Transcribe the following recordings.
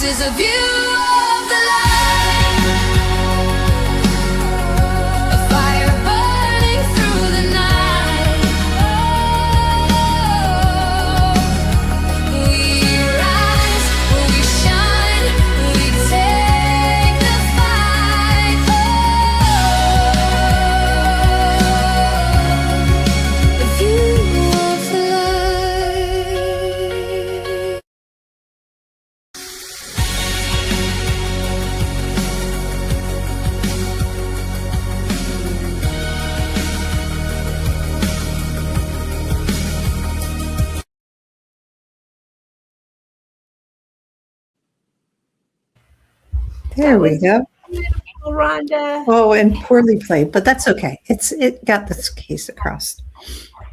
is a view of the light, a fire burning through the night. We rise, we shine, we take the fight. The view of the light. There we go. beautiful, Rhonda. Oh, and poorly played, but that's okay. It got this case across.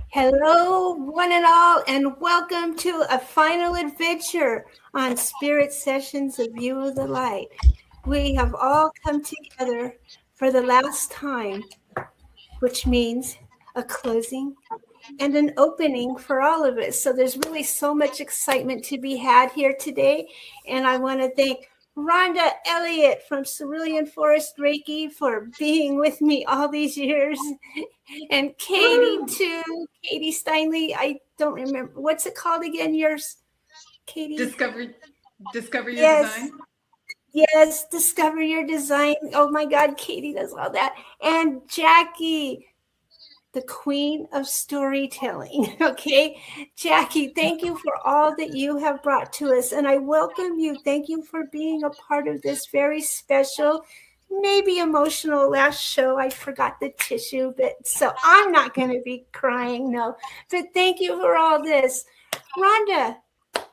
Hello, one and all, and welcome to a final adventure on Spirit Sessions, A View of the Light. We have all come together for the last time, which means a closing and an opening for all of us. So there's really so much excitement to be had here today. And I want to thank Rhonda Elliott from Cerulean Forest Reiki for being with me all these years. And Katie too, Katie Steinley. I don't remember. What's it called again? Yours, Katie? Discover your Yes. design. Yes, discover your design. Oh my God, Katie does all that. And Jackie, the queen of storytelling. Okay, Jackie, thank you for all that you have brought to us. And I welcome you. Thank you for being a part of this very special, maybe emotional last show. I forgot the tissue, but so I'm not going to be crying, no. But thank you for all this. Rhonda,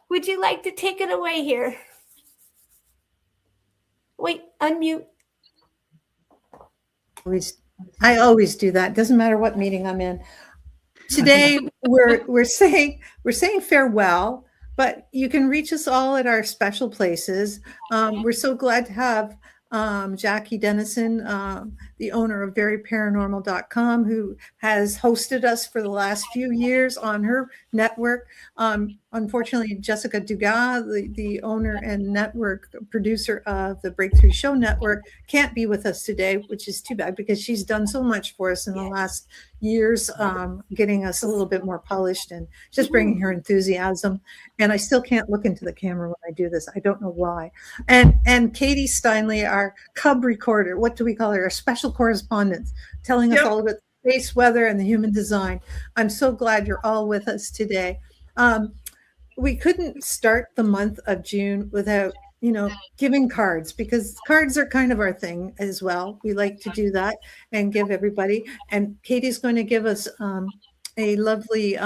would you like to take it away here? Wait, unmute. I always do that. Doesn't matter what meeting I'm in. Today we're saying farewell, but you can reach us all at our special places. We're so glad to have Jackie Dennison, the owner of veryparanormal.com, who has hosted us for the last few years on her network. Unfortunately, Jessica Dugas, the owner and network producer of the Breakthrough Show Network, can't be with us today, which is too bad because she's done so much for us in the last years, getting us a little bit more polished and just bringing her enthusiasm. And I still can't look into the camera when I do this. I don't know why. And Katie Steinley, our cub recorder, what do we call her? Our special correspondent, telling us all about the space weather and the human design. I'm so glad you're all with us today. We couldn't start the month of June without, giving cards, because cards are kind of our thing as well. We like to do that and give everybody. And Katie's going to give us a lovely,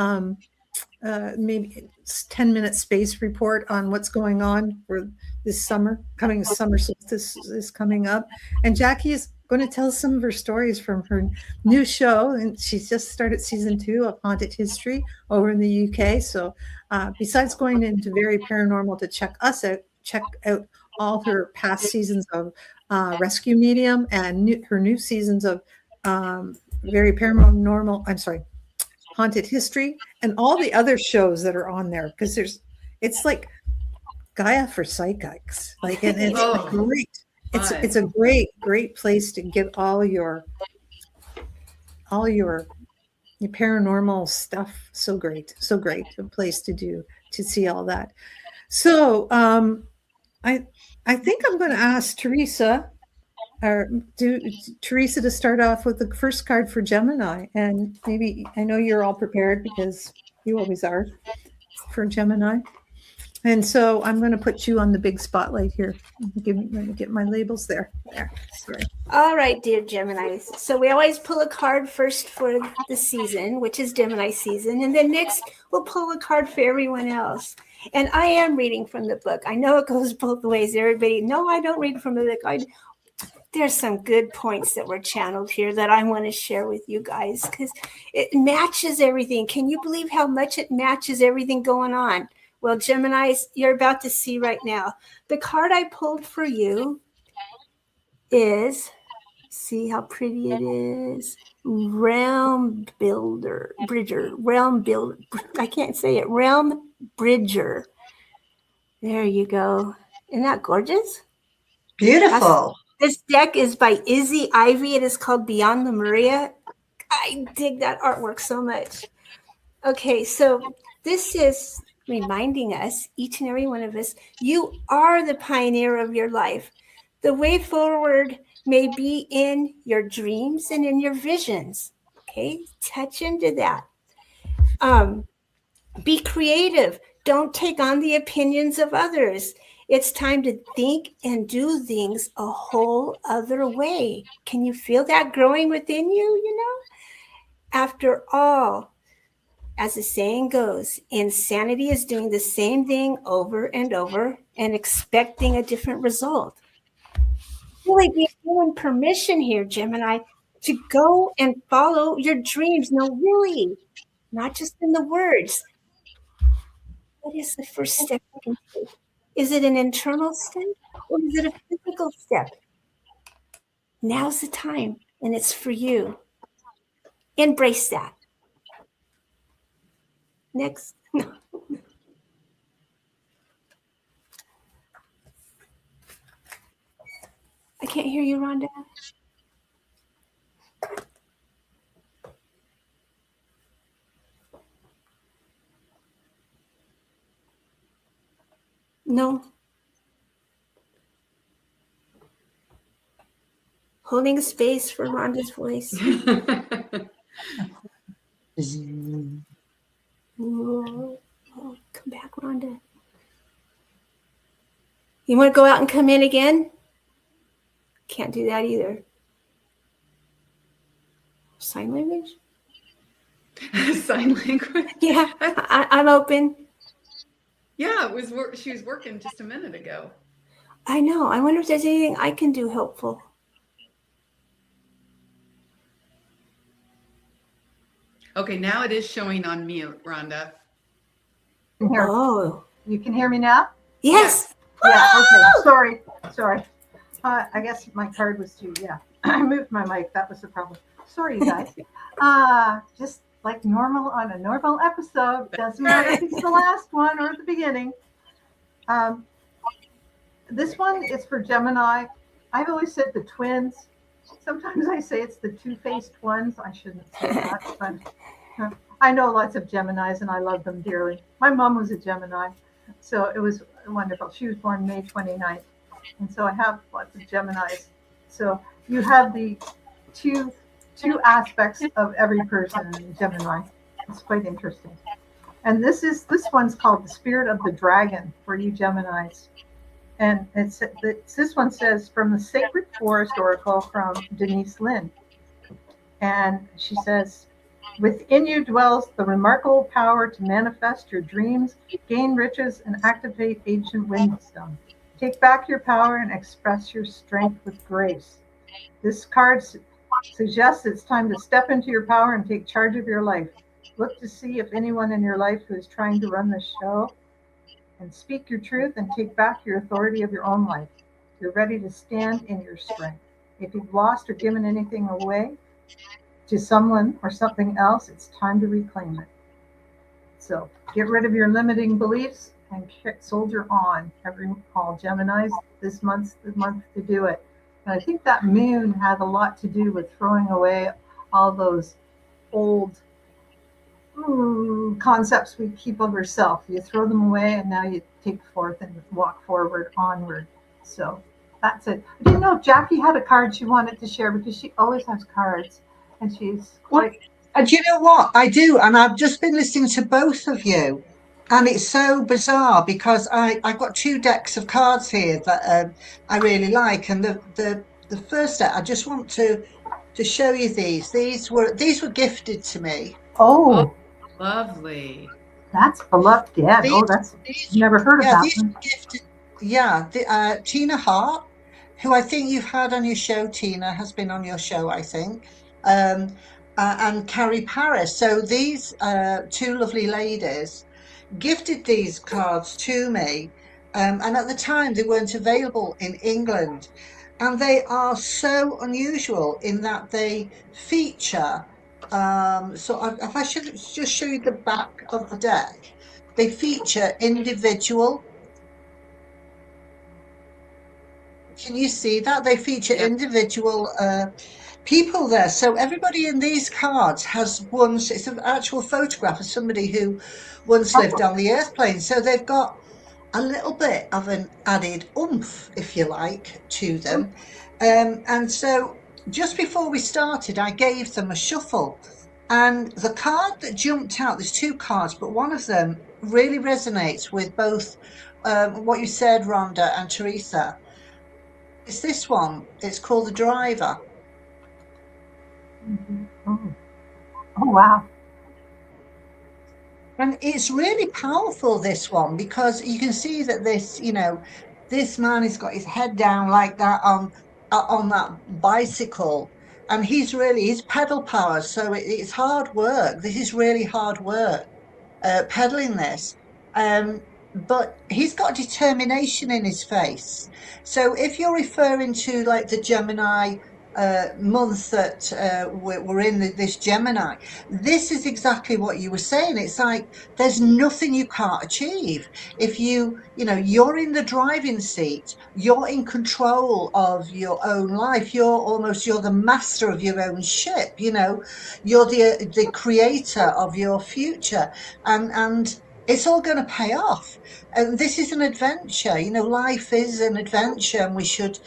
maybe 10-minute space report on what's going on for this summer. Summer solstice is coming up. And Jackie is going to tell some of her stories from her new show. And she's just started season 2 of Haunted History over in the UK. So besides going into Very Paranormal to check out all her past seasons of Rescue Medium and her new seasons of Very Paranormal, Haunted History, and all the other shows that are on there, because it's like Gaia for psychics. Like, and it's great. It's a great place to get all your paranormal stuff. So great a place to see all that. So I think I'm going to ask Teresa to start off with the first card for Gemini. And maybe, I know you're all prepared because you always are for Gemini. And so I'm going to put you on the big spotlight here. Let me get my labels there. Sorry. All right, dear Gemini. So we always pull a card first for the season, which is Gemini season. And then next we'll pull a card for everyone else. And I am reading from the book. I know it goes both ways. Everybody, no, I don't read from the book. There's some good points that were channeled here that I want to share with you guys because it matches everything. Can you believe how much it matches everything going on? Well, Geminis, you're about to see right now. The card I pulled for you is, see how pretty it is? Realm Bridger. I can't say it. Realm Bridger. There you go. Isn't that gorgeous? Beautiful. This deck is by Izzy Ivy. It is called Beyond the Maria. I dig that artwork so much. Okay, so this is reminding us, each and every one of us, you are the pioneer of your life. The way forward may be in your dreams and in your visions. Okay, touch into that. Be creative. Don't take on the opinions of others. It's time to think and do things a whole other way. Can you feel that growing within you, you know? After all, as the saying goes, insanity is doing the same thing over and over and expecting a different result. Really be given permission here, Gemini, to go and follow your dreams. No, really, not just in the words. What is the first step you can take? Is it an internal step or is it a physical step? Now's the time, and it's for you. Embrace that. Next. I can't hear you, Rhonda. No. Holding space for Rhonda's voice. Whoa. Oh, come back, Rhonda. You want to go out and come in again? Can't do that either. Sign language? Sign language. Yeah, I'm open. Yeah, it was. She was working just a minute ago. I know. I wonder if there's anything I can do helpful. Okay, now it is showing on mute, Rhonda. Oh, You can hear me now? yes. Yeah, okay. Sorry. I guess my card was too, yeah. I moved my mic. That was the problem. Sorry, you guys. Just like normal on a normal episode. Doesn't matter if it's the last one or the beginning. This one is for Gemini. I've always said the twins. Sometimes I say it's the two-faced ones. I shouldn't say that, but I know lots of Geminis and I love them dearly. My mom was a Gemini, so it was wonderful. She was born May 29th, and so I have lots of Geminis. So you have the two aspects of every person in Gemini. It's quite interesting. And this one's called the Spirit of the Dragon for you Geminis. And this one says, from the Sacred Forest Oracle from Denise Lynn. And she says, within you dwells the remarkable power to manifest your dreams, gain riches, and activate ancient wisdom. Take back your power and express your strength with grace. This card suggests it's time to step into your power and take charge of your life. Look to see if anyone in your life who is trying to run the show, and speak your truth and take back your authority of your own life. You're ready to stand in your strength. If you've lost or given anything away to someone or something else, it's time to reclaim it. So get rid of your limiting beliefs and soldier on. All Geminis, this month's the month to do it. And I think that moon had a lot to do with throwing away all those old concepts we keep of ourselves. You throw them away and now you take forth and walk forward, onward. So that's it. I didn't know if Jackie had a card she wanted to share because she always has cards and she's quite... And you know what? I do. And I've just been listening to both of you. And it's so bizarre because I've got two decks of cards here that I really like. And the first deck, I just want to show you these. These were gifted to me. Oh, Lovely. that's Beloved Dead. Never heard of that these one. were gifted. Yeah, Tina Hart, who I think you've had on your show. Tina has been on your show, I think. And Carrie Paris. So these two lovely ladies gifted these cards to me, and at the time they weren't available in England, and they are so unusual in that they feature so if I should just show you the back of the deck, they feature individual Can you see that? They feature Yep. individual people there. So everybody in these cards has once, it's an actual photograph of somebody who once lived on the earth plane. So they've got a little bit of an added oomph, if you like, to them. And so just before we started, I gave them a shuffle. And the card that jumped out, there's two cards, but one of them really resonates with both what you said, Rhonda and Teresa. It's this one. It's called the driver. Oh, wow. And it's really powerful, this one, because you can see that this, this man has got his head down like that on that bicycle. And he's pedal power. So it's hard work. This is really hard work, pedaling this. But he's got determination in his face. So if you're referring to like the Gemini month that we're in, this Gemini, this is exactly what you were saying. It's like there's nothing you can't achieve. If you're in the driving seat, you're in control of your own life. You're the master of your own ship. You're the creator of your future, and it's all going to pay off. And this is an adventure. Life is an adventure, and we should,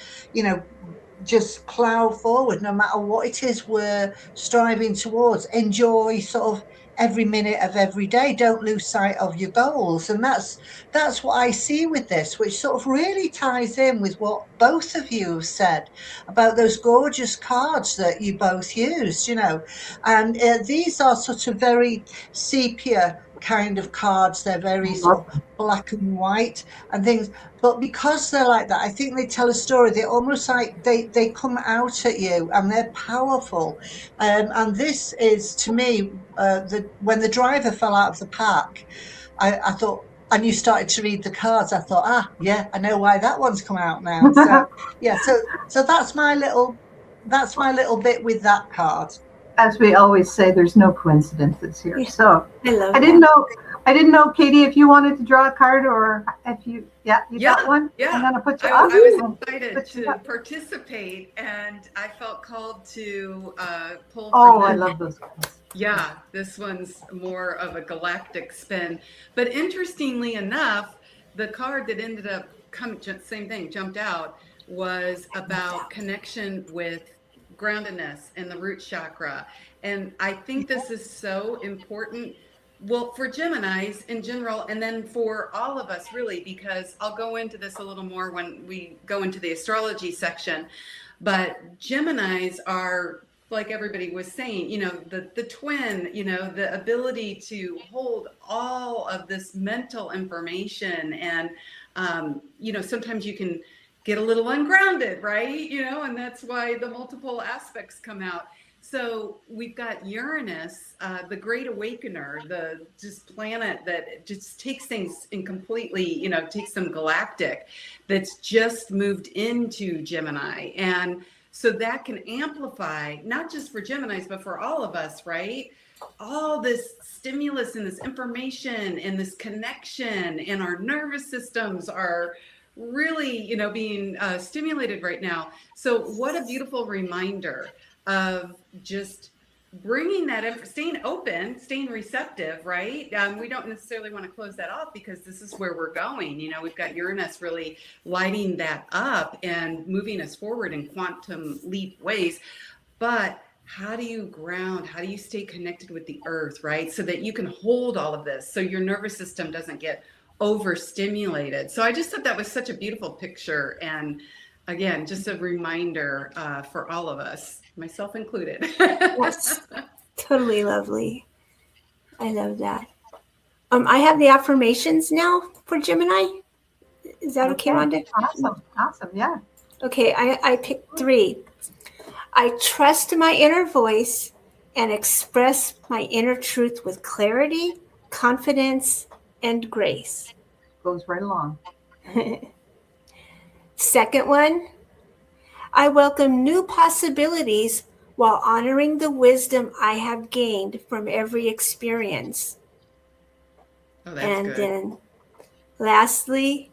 just plow forward no matter what it is we're striving towards. Enjoy sort of every minute of every day. Don't lose sight of your goals. And that's what I see with this, which sort of really ties in with what both of you have said about those gorgeous cards that you both used, and these are sort of very sepia kind of cards. They're very sort of black and white and things, but because they're like that, I think they tell a story. They're almost like they come out at you, and they're powerful. And this is, to me, when the driver fell out of the pack, I thought, and you started to read the cards, I thought, yeah, I know why that one's come out now. So yeah, so that's my little bit with that card. As we always say, there's no coincidences here. Yeah. So I didn't know, Katie, if you wanted to draw a card, or if you got one. Yeah, I'm gonna put you I up. was excited to participate, and I felt called to pull. Oh, I love those cards. Yeah, this one's more of a galactic spin. But interestingly enough, the card that ended up jumped out, was about connection with groundedness and the root chakra. And I think this is so important, well, for Geminis in general, and then for all of us really, because I'll go into this a little more when we go into the astrology section. But Geminis are, like everybody was saying, the twin, the ability to hold all of this mental information. And, sometimes you can get a little ungrounded, right? And that's why the multiple aspects come out. So we've got Uranus, the great awakener, the just planet that just takes things in completely, takes them galactic, that's just moved into Gemini. And so that can amplify, not just for Geminis, but for all of us, right? All this stimulus and this information and this connection, and our nervous systems are really, being stimulated right now. So what a beautiful reminder of just bringing that, staying open, staying receptive, right? We don't necessarily want to close that off, because this is where we're going. We've got Uranus really lighting that up and moving us forward in quantum leap ways. But how do you ground? How do you stay connected with the earth, right? So that you can hold all of this, so your nervous system doesn't get overstimulated. So I just thought that was such a beautiful picture. And again, just a reminder for all of us, myself included. That's totally lovely. I love that. I have the affirmations now for Gemini. Is that okay, Rhonda? Awesome. Yeah. Okay, I picked 3. I trust my inner voice and express my inner truth with clarity, confidence, and grace. Goes right along. Second one, I welcome new possibilities while honoring the wisdom I have gained from every experience. Oh, that's And good. then lastly,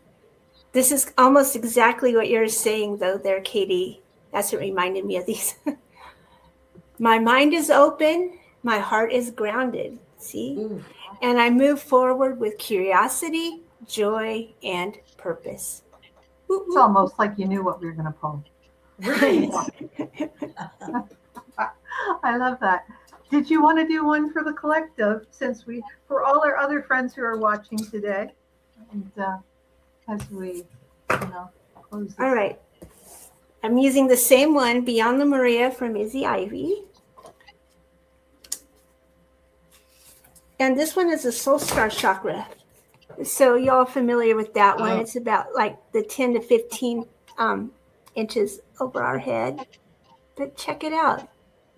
This is almost exactly what you're saying, though, there, Katie. That's what reminded me of these. My mind is open. My heart is grounded. See? Ooh, And I move forward with curiosity, joy, and purpose. It's almost like you knew what we were going to pull. right. I love that. Did you want to do one for the collective, since for all our other friends who are watching today, and as we, close this. All right. I'm using the same one, Beyond the Maria from Izzy Ivy. And this one is a soul star chakra. So y'all familiar with that one. Oh. It's about like the 10 to 15 inches over our head. But check it out.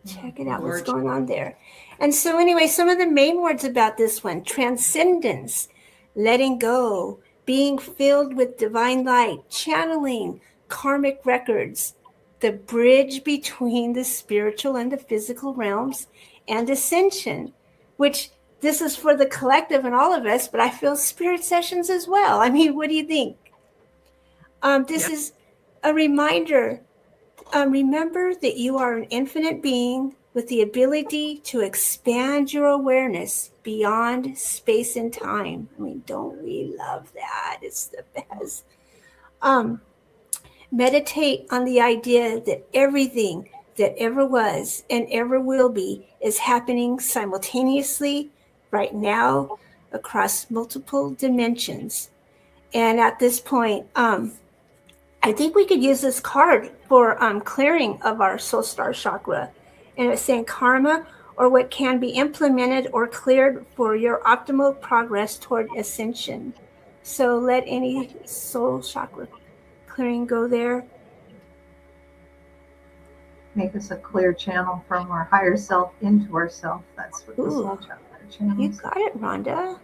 Check it out. What's Gorgeous. going on there? And so anyway, some of the main words about this one: transcendence, letting go, being filled with divine light, channeling, karmic records, the bridge between the spiritual and the physical realms, and ascension, which this is for the collective and all of us, but I feel spirit sessions as well. I mean, what do you think? This is a reminder. Remember that you are an infinite being with the ability to expand your awareness beyond space and time. I mean, don't we love that? It's the best. Meditate on the idea that everything that ever was and ever will be is happening simultaneously right now across multiple dimensions. And at this point, I think we could use this card for clearing of our soul star chakra. And it's saying karma, or what can be implemented or cleared for your optimal progress toward ascension. So let any soul chakra clearing go there. Make us a clear channel from our higher self into ourself. That's what the soul chakra channel You is. got it, Rhonda.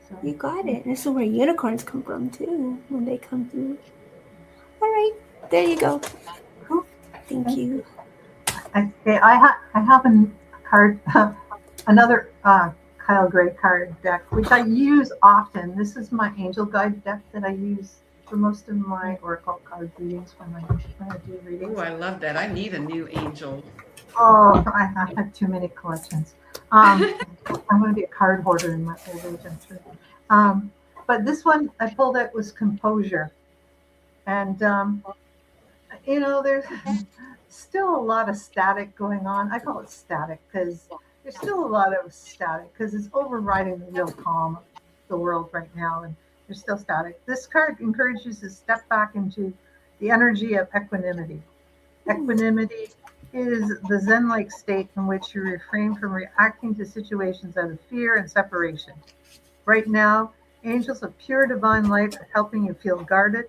So, You got it. And this is where unicorns come from too, when they come through. All right, there you go. Thank you. okay, I have a card, another Kyle Gray card deck, which I use often. This is my angel guide deck that I use for most of my oracle card readings when I do readings. Ooh, I love that. I need a new angel. Oh, I have too many collections. I'm going to be a card hoarder in my old age, I'm sure. But this one I pulled out was composure. And, there's still a lot of static going on. I call it static because there's still a lot of static because it's overriding the real calm of the world right now. And there's still static. This card encourages you to step back into the energy of equanimity. Equanimity is the Zen-like state in which you refrain from reacting to situations out of fear and separation. Right now, angels of pure divine light are helping you feel guarded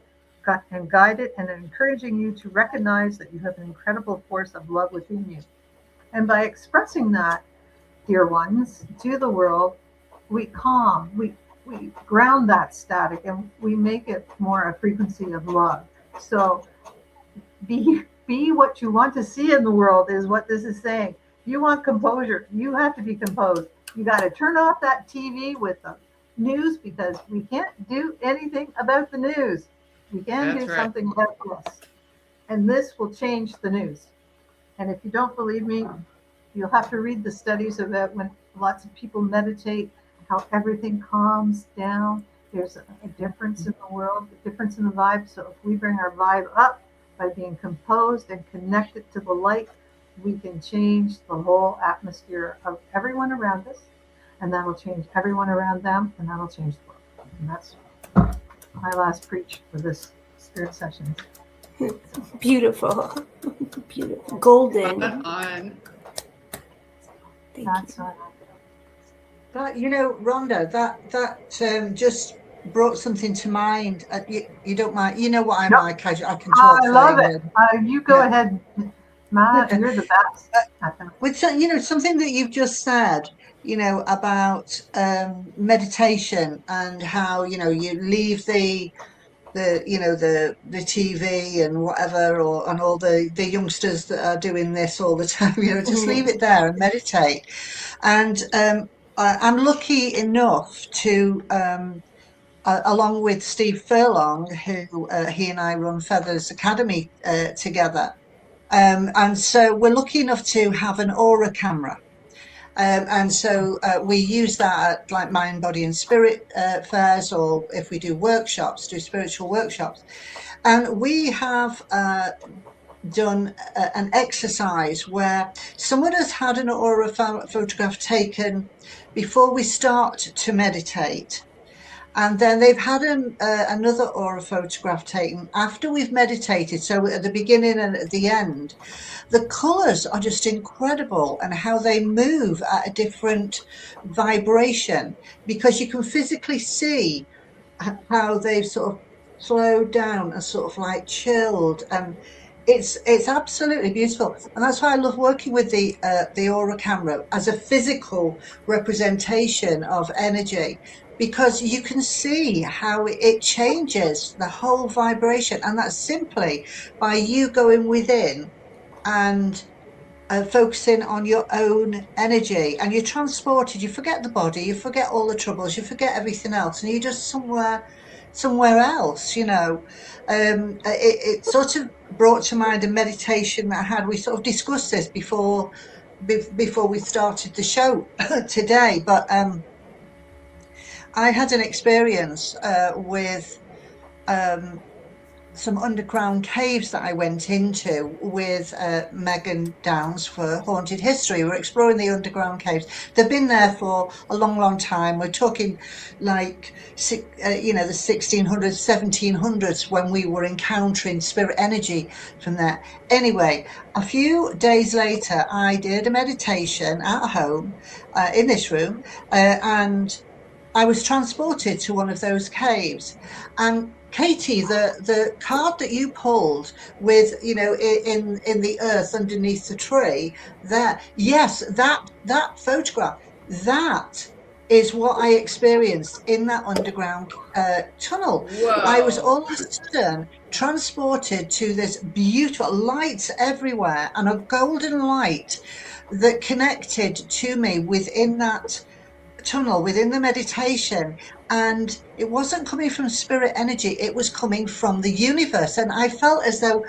and guided, and encouraging you to recognize that you have an incredible force of love within you. And by expressing that, dear ones, to the world, we calm, we ground that static, and we make it more a frequency of love. So be what you want to see in the world is what this is saying. You want composure, you have to be composed. You got to turn off that TV with the news, because we can't do anything about the news. We can do something about this. And this will change the news. And if you don't believe me, you'll have to read the studies about when lots of people meditate, how everything calms down. There's a difference in the world, a difference in the vibe. So if we bring our vibe up by being composed and connected to the light, we can change the whole atmosphere of everyone around us. And that'll change everyone around them, and that'll change the world. And that's my last preach for this spirit session. Beautiful. Beautiful. Golden. On. Thank you. But Rhonda, that just brought something to mind. You don't mind? You know what I'm like. I can talk. I love it. You go ahead, Matt. You're the best. With something that you've just said, about meditation and how you leave the TV and whatever, and all the youngsters that are doing this all the time. Just leave it there and meditate. And I'm lucky enough to along with Steve Furlong, who he and I run Feathers Academy together. And so we're lucky enough to have an aura camera. And so we use that at like mind, body and spirit fairs, or if we do workshops, do spiritual workshops. And we have done an exercise where someone has had an aura photograph taken before we start to meditate. And then they've had another aura photograph taken after we've meditated. So at the beginning and at the end, the colours are just incredible, and how they move at a different vibration, because you can physically see how they've sort of slowed down and sort of like chilled, and it's absolutely beautiful. And that's why I love working with the aura camera as a physical representation of energy, because you can see how it changes the whole vibration, and that's simply by you going within and focusing on your own energy, and you're transported. You forget the body, you forget all the troubles, you forget everything else, and you're just somewhere else, you know. It sort of brought to mind a meditation that I had. We sort of discussed this before we started the show today, but I had an experience with some underground caves that I went into with Megan Downs for Haunted History. We're exploring the underground caves. They've been there for a long, long time. We're talking like, the 1600s, 1700s, when we were encountering spirit energy from there. Anyway, a few days later, I did a meditation at home in this room, and I was transported to one of those caves. And Katie, the card that you pulled with, in the earth underneath the tree there, yes, that photograph, that is what I experienced in that underground tunnel. Whoa. I was all of a sudden transported to this beautiful lights everywhere, and a golden light that connected to me within that tunnel, within the meditation. And it wasn't coming from spirit energy, it was coming from the universe. And I felt as though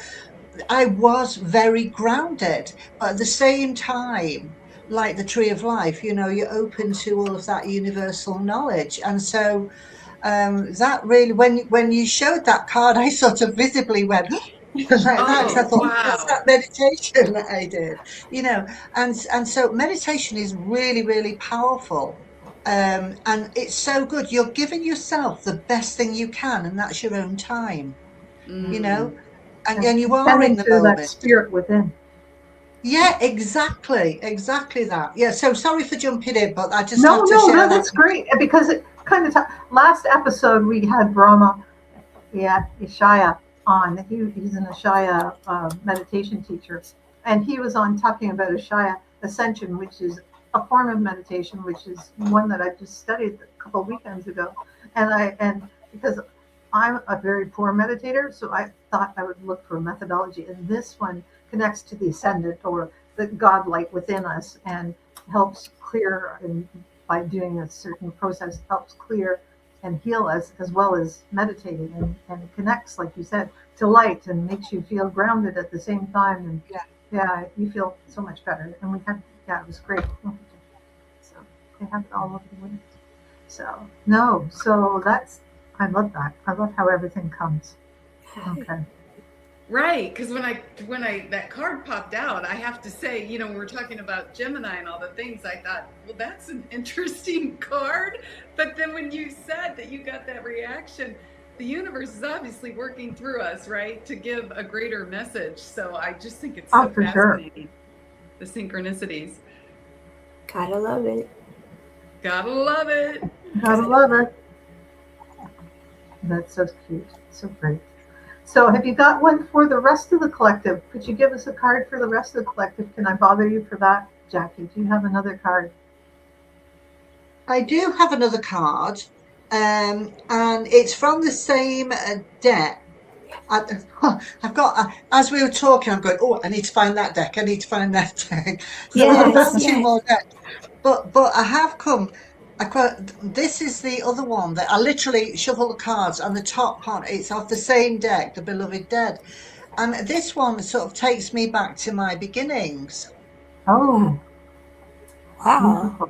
I was very grounded, but at the same time, like the tree of life, you're open to all of that universal knowledge. And so that really, when you showed that card, I sort of visibly went like that, because I thought, wow. That's that meditation that I did, and so meditation is really, really powerful. And it's so good. You're giving yourself the best thing you can, and that's your own time, and you are in the moment. That spirit within. Yeah, exactly that. Yeah. So sorry for jumping in, but I just No, that. that's great, because it kind of last episode we had Brahma, Ishaya on. He's an Ishaya meditation teacher, and he was on talking about Ishaya Ascension, which is a form of meditation, which is one that I just studied a couple of weekends ago. And because I'm a very poor meditator, so I thought I would look for a methodology. And this one connects to the ascendant, or the God light within us, and helps clear, and by doing a certain process, helps clear and heal us, as well as meditating, and it connects, like you said, to light, and makes you feel grounded at the same time. And you feel so much better. And we had, it was great. So they have it all over the windows. So I love that. I love how everything comes. Okay. Right, because when I that card popped out, I have to say, when we're talking about Gemini and all the things, I thought, well, that's an interesting card. But then when you said that you got that reaction, the universe is obviously working through us, right, to give a greater message. So I just think it's so fascinating, the synchronicities. Gotta love it. Gotta love it. Gotta love it. That's so cute. So great. So have you got one for the rest of the collective? Could you give us a card for the rest of the collective? Can I bother you for that, Jackie? Do you have another card? I do have another card, and it's from the same deck. I've got, as we were talking, I'm going, I need to find that deck. I need to find that deck. So I've got two more decks. But I have come This is the other one that I literally shuffle the cards, and the top part, it's of the same deck, the Beloved Dead. And this one sort of takes me back to my beginnings. Oh, Wow. beautiful.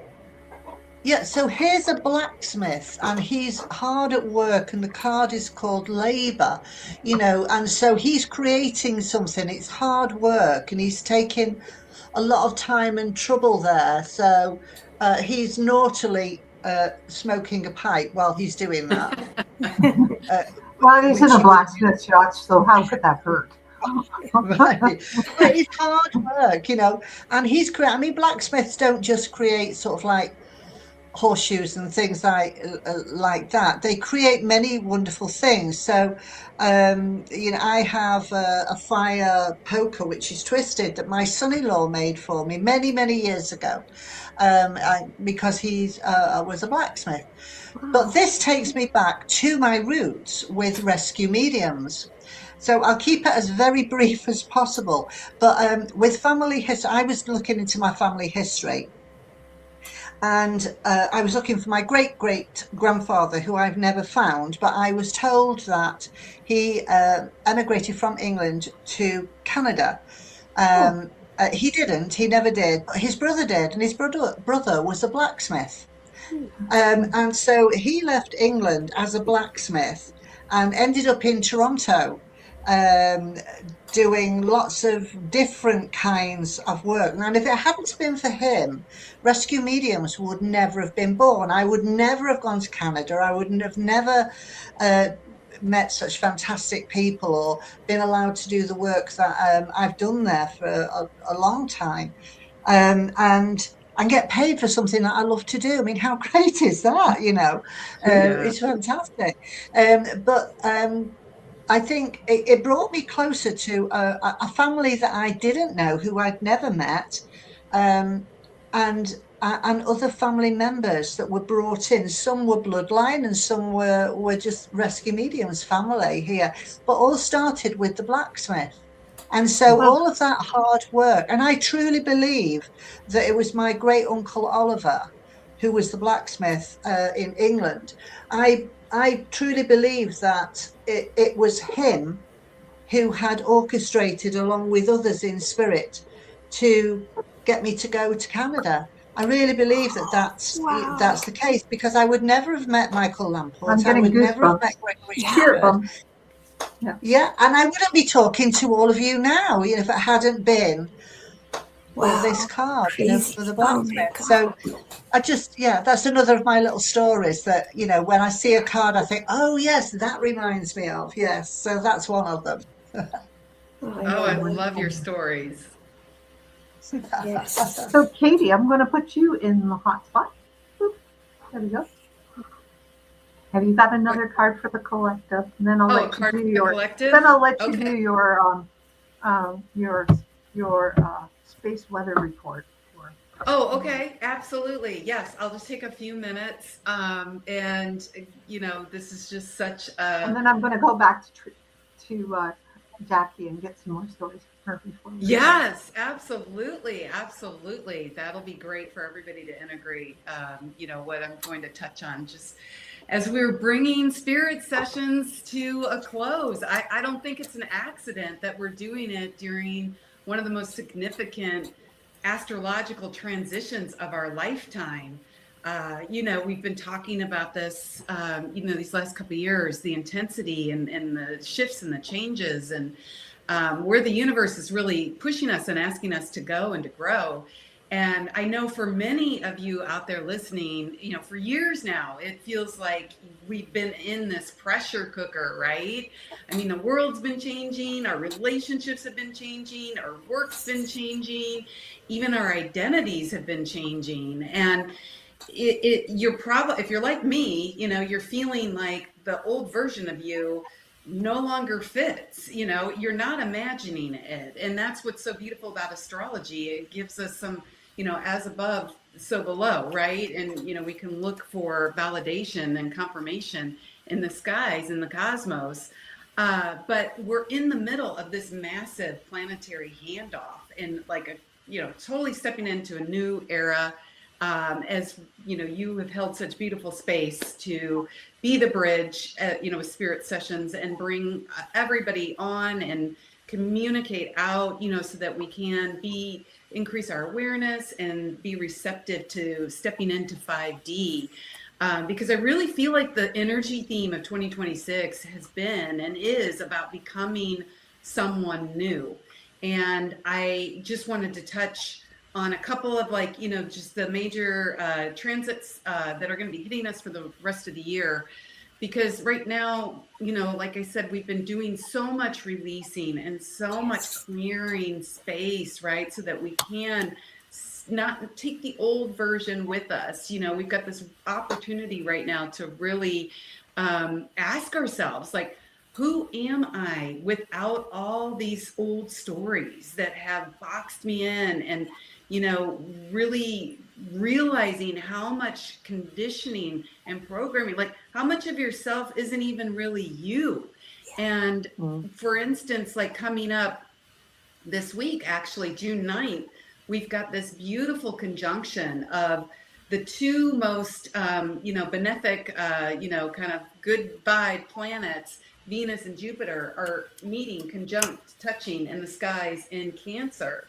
Yeah, so here's a blacksmith, and he's hard at work, and the card is called labor, and so he's creating something. It's hard work, and he's taking a lot of time and trouble there. So he's naughtily smoking a pipe while he's doing that. Well, he's in Which a you blacksmith shop, so how could that hurt? Right. But it's hard work, and he's creating. I mean, blacksmiths don't just create sort of like horseshoes and things like that. They create many wonderful things. So, I have a fire poker which is twisted that my son-in-law made for me many, many years ago, because he's was a blacksmith. But this takes me back to my roots with rescue mediums. So I'll keep it as very brief as possible. But with family history, I was looking into my family history. And I was looking for my great-great-grandfather, who I've never found, but I was told that he emigrated from England to Canada. He didn't, he never did, but his brother did, and his brother was a blacksmith. And so he left England as a blacksmith and ended up in Toronto, doing lots of different kinds of work. And if it hadn't been for him, rescue mediums would never have been born. I would never have gone to Canada. I wouldn't have never met such fantastic people or been allowed to do the work that I've done there for a long time. And get paid for something that I love to do. I mean, how great is that? It's fantastic. But I think it brought me closer to a family that I didn't know, who I'd never met, and other family members that were brought in. Some were bloodline, and some were just rescue mediums family here, but all started with the blacksmith. And so all of that hard work, and I truly believe that it was my great uncle Oliver, who was the blacksmith in England. I truly believe that it was him who had orchestrated, along with others in spirit, to get me to go to Canada. I really believe that that's the case, because I would never have met Michael Lamport. I would never have met Gregory Shepherd. Yeah, and I wouldn't be talking to all of you now, if it hadn't been for this card, for the blacksmith. So I just, that's another of my little stories that, when I see a card, I think, oh yes, that reminds me of, yes. So that's one of them. I love your stories. Yes. So, Katie, I'm going to put you in the hot spot. Boop. There we go. Have you got another card for the collective? And then I'll let you do your. Collective? Then I'll let you Okay. do your space weather report. Oh, okay. Absolutely. Yes. I'll just take a few minutes. And this is just such And a, then I'm going to go back to Jackie and get some more stories from her before. yes, absolutely. Absolutely. That'll be great for everybody to integrate, what I'm going to touch on, just as we're bringing spirit sessions to a close. I don't think it's an accident that we're doing it during one of the most significant astrological transitions of our lifetime. We've been talking about this, these last couple of years, the intensity and the shifts and the changes, and where the universe is really pushing us and asking us to go and to grow. And I know for many of you out there listening, for years now, it feels like we've been in this pressure cooker, right? I mean, the world's been changing, our relationships have been changing, our work's been changing, even our identities have been changing. And you're probably, if you're like me, you're feeling like the old version of you no longer fits. You're not imagining it. And that's what's so beautiful about astrology. It gives us some, as above, so below, right? And, we can look for validation and confirmation in the skies, in the cosmos. But we're in the middle of this massive planetary handoff, and totally stepping into a new era, as you know, you have held such beautiful space to be the bridge, you know, with spirit sessions and bring everybody on and communicate out, you know, so that we can increase our awareness and be receptive to stepping into 5D. Because I really feel like the energy theme of 2026 has been and is about becoming someone new. And I just wanted to touch on a couple of, like, you know, just the major transits that are going to be hitting us for the rest of the year. Because right now, you know, like I said, we've been doing so much releasing and so much clearing space, right? So that we can not take the old version with us. You know, we've got this opportunity right now to really ask ourselves, like, who am I without all these old stories that have boxed me in? And, you know, really realizing how much conditioning and programming, like how much of yourself isn't even really you. And for instance, like coming up this week, actually, June 9th, we've got this beautiful conjunction of the two most, you know, benefic, you know, kind of good vibe planets, Venus and Jupiter, are meeting, conjunct, touching in the skies in Cancer.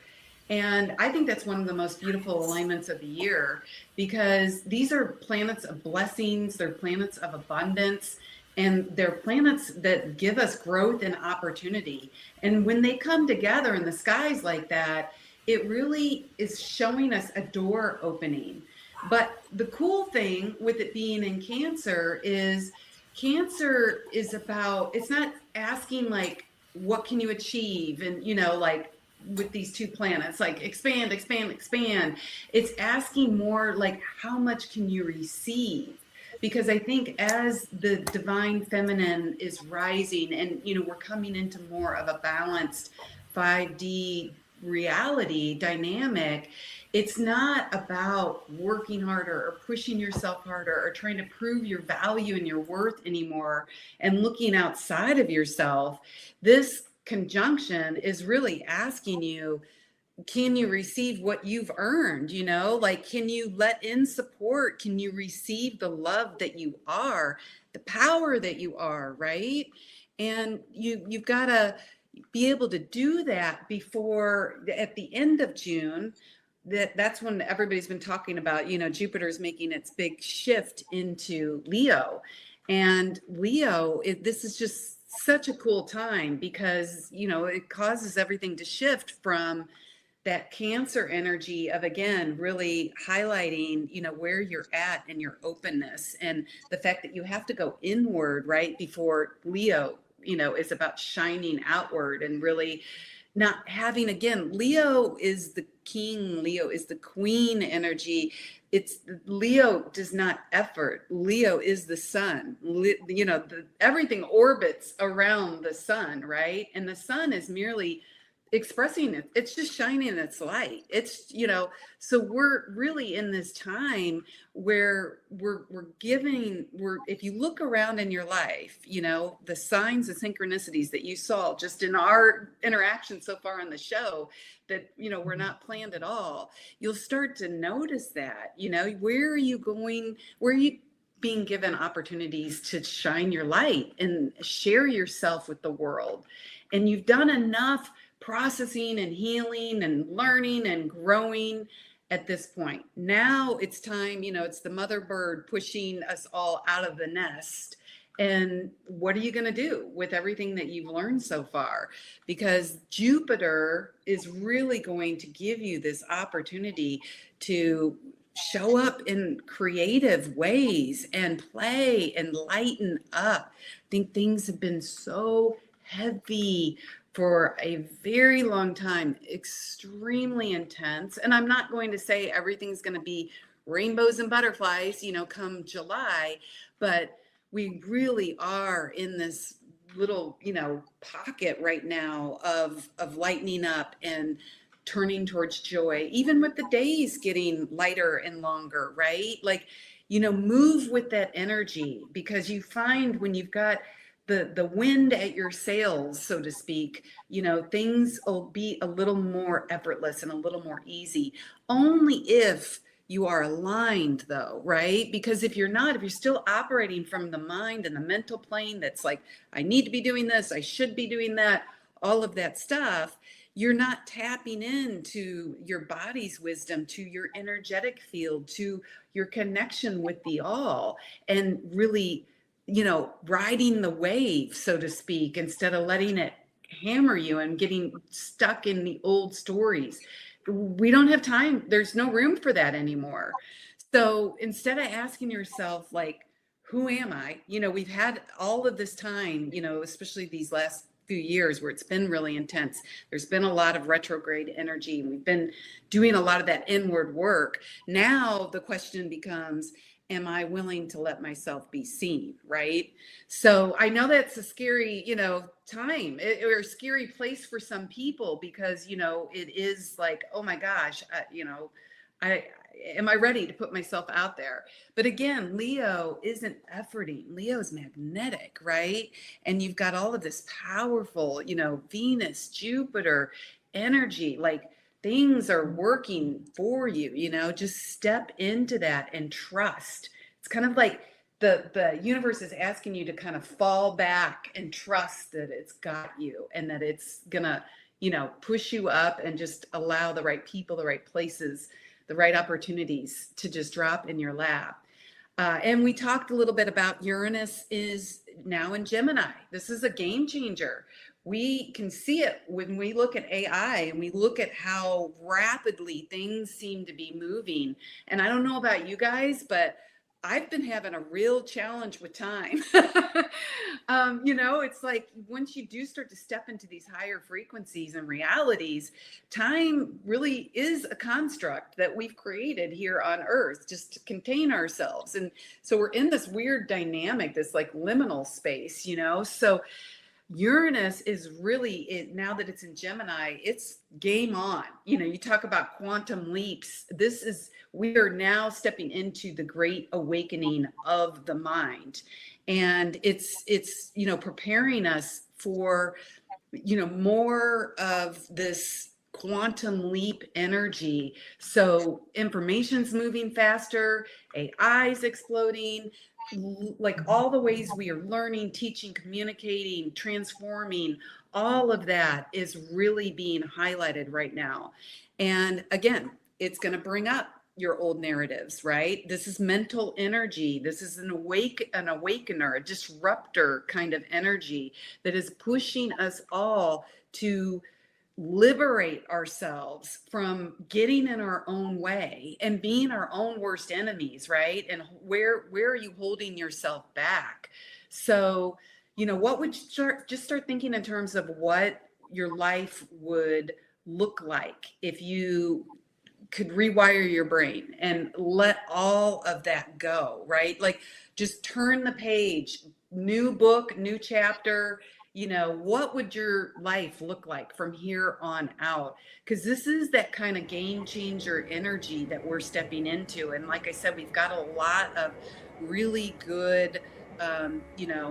And I think that's one of the most beautiful alignments of the year, because these are planets of blessings, they're planets of abundance, and they're planets that give us growth and opportunity. And when they come together in the skies like that, it really is showing us a door opening. But the cool thing with it being in Cancer is about, it's not asking like, what can you achieve? And, you know, like with these two planets, like expand, expand, expand. It's asking more like, how much can you receive? Because I think as the divine feminine is rising and, you know, we're coming into more of a balanced 5D reality dynamic, it's not about working harder or pushing yourself harder or trying to prove your value and your worth anymore and looking outside of yourself. This conjunction is really asking you, can you receive what you've earned? You know, like, can you let in support? Can you receive the love that you are, the power that you are, right? And you've got to be able to do that before, at the end of June, that's when everybody's been talking about, you know, Jupiter's making its big shift into Leo. And Leo, this is just such a cool time because, you know, it causes everything to shift from that Cancer energy of, again, really highlighting, you know, where you're at and your openness and the fact that you have to go inward, right, before Leo, you know, is about shining outward and really not having, again, Leo is the king, Leo is the queen energy. It's Leo does not effort. Leo is the sun. You know, everything orbits around the sun, right? And the sun is merely expressing it. It's just shining its light. It's, you know, so we're really in this time where we're if you look around in your life, you know, the signs and synchronicities that you saw just in our interaction so far on the show that, you know, were not planned at all, you'll start to notice that, you know, where are you going? Where are you being given opportunities to shine your light and share yourself with the world? And you've done enough processing and healing and learning and growing at this point. Now it's time, you know, it's the mother bird pushing us all out of the nest. And what are you going to do with everything that you've learned so far? Because Jupiter is really going to give you this opportunity to show up in creative ways and play and lighten up. I think things have been so heavy for a very long time, extremely intense. And I'm not going to say everything's going to be rainbows and butterflies, you know, come July, but we really are in this little, you know, pocket right now of lightening up and turning towards joy, even with the days getting lighter and longer, right? Like, you know, move with that energy, because you find when you've got the wind at your sails, so to speak, you know, things will be a little more effortless and a little more easy, only if you are aligned though, right? Because if you're still operating from the mind and the mental plane that's like, I need to be doing this, I should be doing that, all of that stuff, you're not tapping into your body's wisdom, to your energetic field, to your connection with the all, and really, riding the wave, so to speak, instead of letting it hammer you and getting stuck in the old stories. We don't have time. There's no room for that anymore. So instead of asking yourself, like, who am I? We've had all of this time, especially these last few years where it's been really intense. There's been a lot of retrograde energy. We've been doing a lot of that inward work. Now the question becomes, am I willing to let myself be seen, right? So I know that's a scary, time or a scary place for some people because, it is like, oh my gosh, am I ready to put myself out there? But again, Leo isn't efforting. Leo's magnetic, right? And you've got all of this powerful, Venus, Jupiter energy, like things are working for you, just step into that and trust. It's kind of like the universe is asking you to kind of fall back and trust that it's got you and that it's gonna, push you up and just allow the right people, the right places, the right opportunities to just drop in your lap. And we talked a little bit about Uranus is now in Gemini. This is a game changer. We can see it when we look at AI and we look at how rapidly things seem to be moving. And I don't know about you guys, but I've been having a real challenge with time. It's like once you do start to step into these higher frequencies and realities, time really is a construct that we've created here on Earth just to contain ourselves. And so we're in this weird dynamic, this like liminal space, so Uranus is really, now that it's in Gemini, it's game on. You talk about quantum leaps. We are now stepping into the great awakening of the mind. And it's preparing us for, more of this quantum leap energy. So information's moving faster, AI's exploding, like all the ways we are learning, teaching, communicating, transforming, all of that is really being highlighted right now. And again, it's going to bring up your old narratives, right? This is mental energy. This is an awakener, a disruptor kind of energy that is pushing us all to liberate ourselves from getting in our own way and being our own worst enemies, right? And where are you holding yourself back? So, what would you start thinking in terms of what your life would look like if you could rewire your brain and let all of that go, right? Like just turn the page, new book, new chapter. What would your life look like from here on out? Because this is that kind of game changer energy that we're stepping into. And like I said, we've got a lot of really good,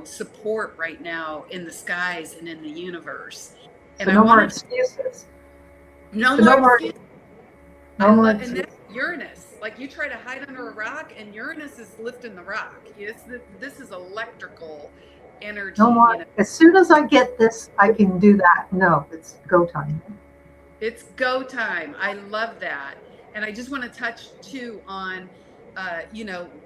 support right now in the skies and in the universe. And So no more excuses. No No more more. excuses. No more And excuses. that's Uranus. Like you try to hide under a rock and Uranus is lifting the rock. This is electrical energy. No more. As soon as I get this, I can do that. No, it's go time. It's go time. I love that. And I just want to touch too on,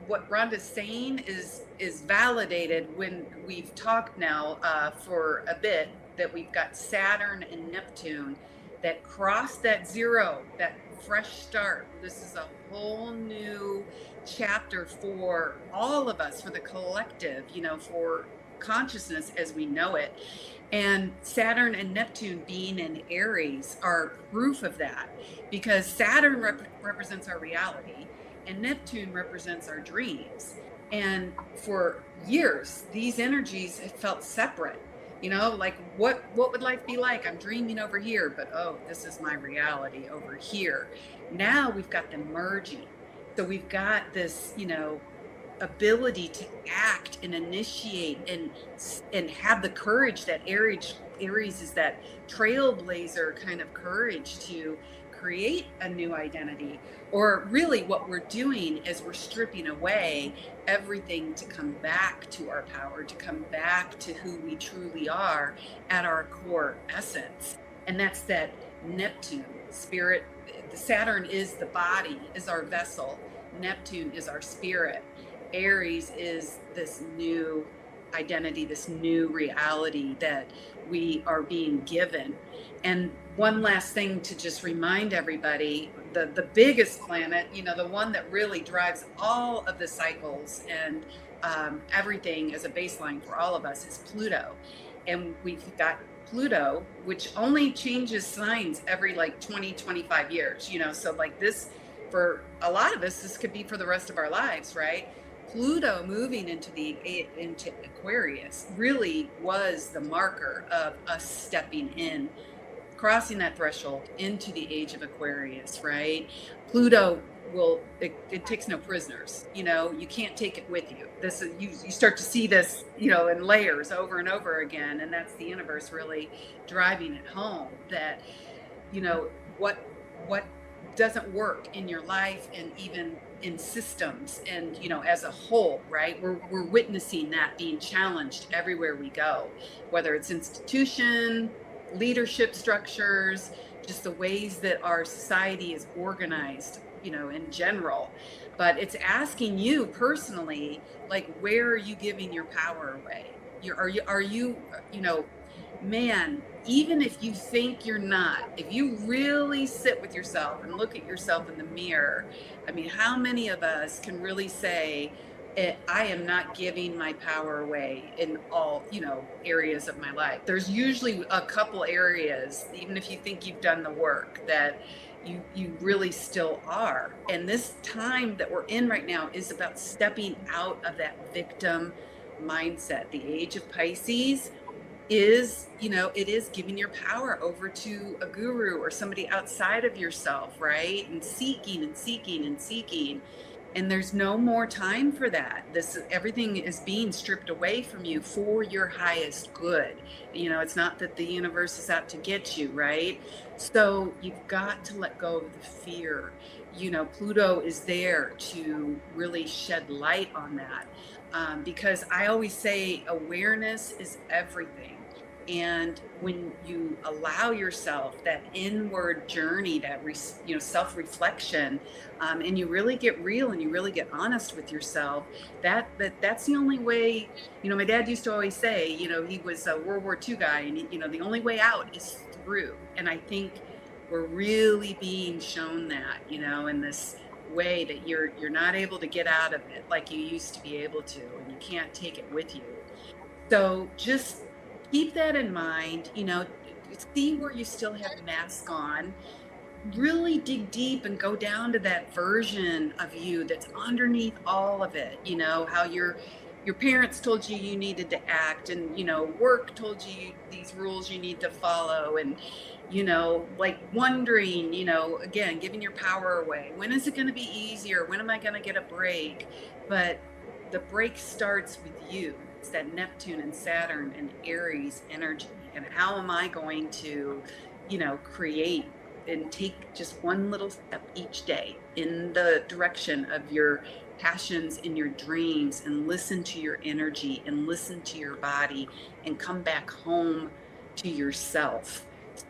what Rhonda's saying is validated when we've talked now for a bit that we've got Saturn and Neptune that cross that zero, that fresh start. This is a whole new chapter for all of us, for the collective, for consciousness as we know it. And Saturn and Neptune being in Aries are proof of that, because Saturn represents our reality and Neptune represents our dreams. And for years, these energies have felt separate. Like what would life be like? I'm dreaming over here, but oh, this is my reality over here. Now we've got them merging. So we've got this, ability to act and initiate and have the courage that Aries is, that trailblazer kind of courage to create a new identity. Or really what we're doing is we're stripping away everything to come back to our power, to come back to who we truly are at our core essence. And that's that Neptune spirit. Saturn is the body, is our vessel. Neptune is our spirit. Aries is this new identity, this new reality that we are being given. And one last thing to just remind everybody, the biggest planet, you know, the one that really drives all of the cycles and everything as a baseline for all of us is Pluto. And we've got Pluto, which only changes signs every like 20, 25 years, you know, so like this, for a lot of us, this could be for the rest of our lives, right? Pluto moving into Aquarius really was the marker of us stepping in, crossing that threshold into the age of Aquarius, right? Pluto it takes no prisoners, you know, you can't take it with you. This is, you start to see this, you know, in layers over and over again. And that's the universe really driving it home that, you know, what doesn't work in your life and even in systems and, you know, as a whole, right? We're witnessing that being challenged everywhere we go, whether it's institution, leadership structures, just the ways that our society is organized, you know, in general. But it's asking you personally, like, where are you giving your power away? Are you, you know, man, even if you think you're not, if you really sit with yourself and look at yourself in the mirror, I mean, how many of us can really say, I am not giving my power away in all, you know, areas of my life? There's usually a couple areas, even if you think you've done the work, that you really still are. And this time that we're in right now is about stepping out of that victim mindset. The age of Pisces is, you know, it is giving your power over to a guru or somebody outside of yourself, right? And seeking and seeking and seeking. And there's no more time for that. Everything is being stripped away from you for your highest good. You know, it's not that the universe is out to get you, right? So you've got to let go of the fear. You know, Pluto is there to really shed light on that. Because I always say awareness is everything. And when you allow yourself that inward journey, that you know, self-reflection, and you really get real and you really get honest with yourself, that's the only way. You know, my dad used to always say, you know, he was a World War II guy, and you know, the only way out is through. And I think we're really being shown that, you know, in this way that you're not able to get out of it like you used to be able to, and you can't take it with you. So just keep that in mind, you know, see where you still have the mask on, really dig deep and go down to that version of you that's underneath all of it. You know, how your parents told you you needed to act, and, you know, work told you these rules you need to follow, and, you know, like wondering, you know, again, giving your power away. When is it going to be easier? When am I going to get a break? But the break starts with you. It's that Neptune and Saturn and Aries energy. And how am I going to, you know, create and take just one little step each day in the direction of your passions and your dreams, and listen to your energy and listen to your body and come back home to yourself.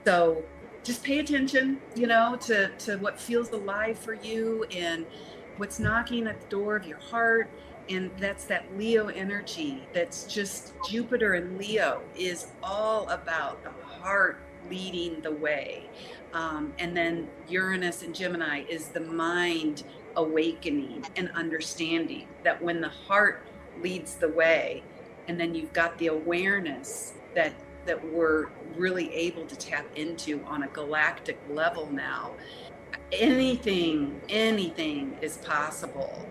So just pay attention, you know, to what feels alive for you and what's knocking at the door of your heart. And that's that Leo energy. That's just Jupiter and Leo is all about the heart leading the way. And then Uranus and Gemini is the mind awakening and understanding that when the heart leads the way, and then you've got the awareness that we're really able to tap into on a galactic level now, anything is possible.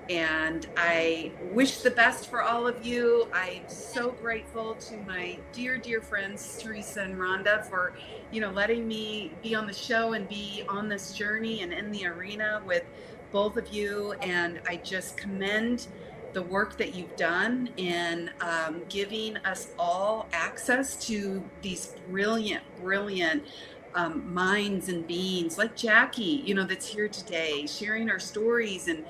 And I wish the best for all of you. I'm so grateful to my dear friends, Teresa and Rhonda, for, you know, letting me be on the show and be on this journey and in the arena with both of you. And I just commend the work that you've done in giving us all access to these brilliant minds and beings like Jackie, you know, that's here today, sharing our stories and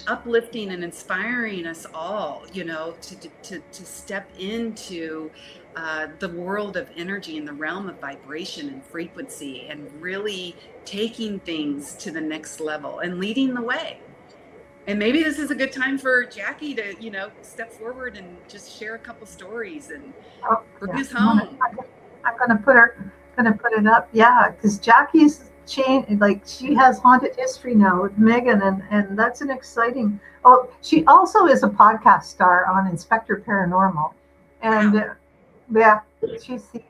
uplifting and inspiring us all, you know, to step into the world of energy and the realm of vibration and frequency, and really taking things to the next level and leading the way. And maybe this is a good time for Jackie to, you know, step forward and just share a couple stories and Oh, bring yeah. us home. I'm gonna put it up. Yeah, because Jackie's like she has haunted history now with Megan, and that's an exciting. Oh, she also is a podcast star on Inspector Paranormal, and Wow. yeah, she's the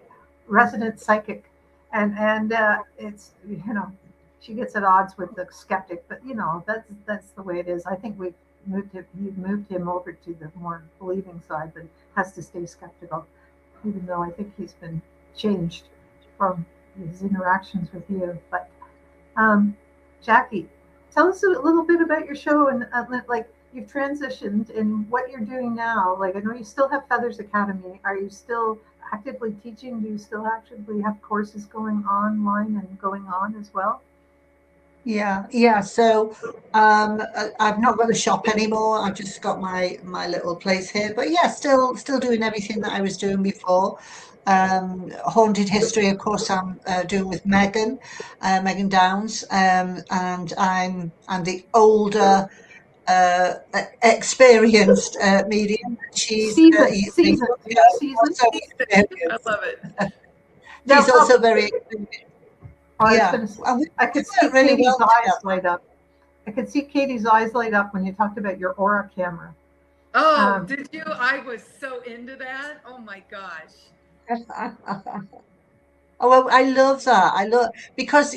resident psychic, and it's she gets at odds with the skeptic, but that's the way it is. I think you've moved him over to the more believing side, but has to stay skeptical, even though I think he's been changed from his interactions with you. But Jackie, tell us a little bit about your show and like you've transitioned and what you're doing now. Like I know you still have Feathers Academy. Are you still actively teaching? Do you still actively have courses going online and going on as well? Yeah. So I've not got a shop anymore. I've just got my little place here. But yeah, still doing everything that I was doing before. Haunted history, of course, I'm doing with Megan Downs, and I'm the older, experienced medium. She's the Season. younger, You're not seasoned. so I experienced. love it. Now, She's also very experienced. I was Yeah, going to say, and we I could see work really Katie's well eyes together. light up. I could see Katie's eyes light up when you talked about your aura camera. Oh, did you? I was so into that. Oh my gosh. Oh, well, I love that. I love because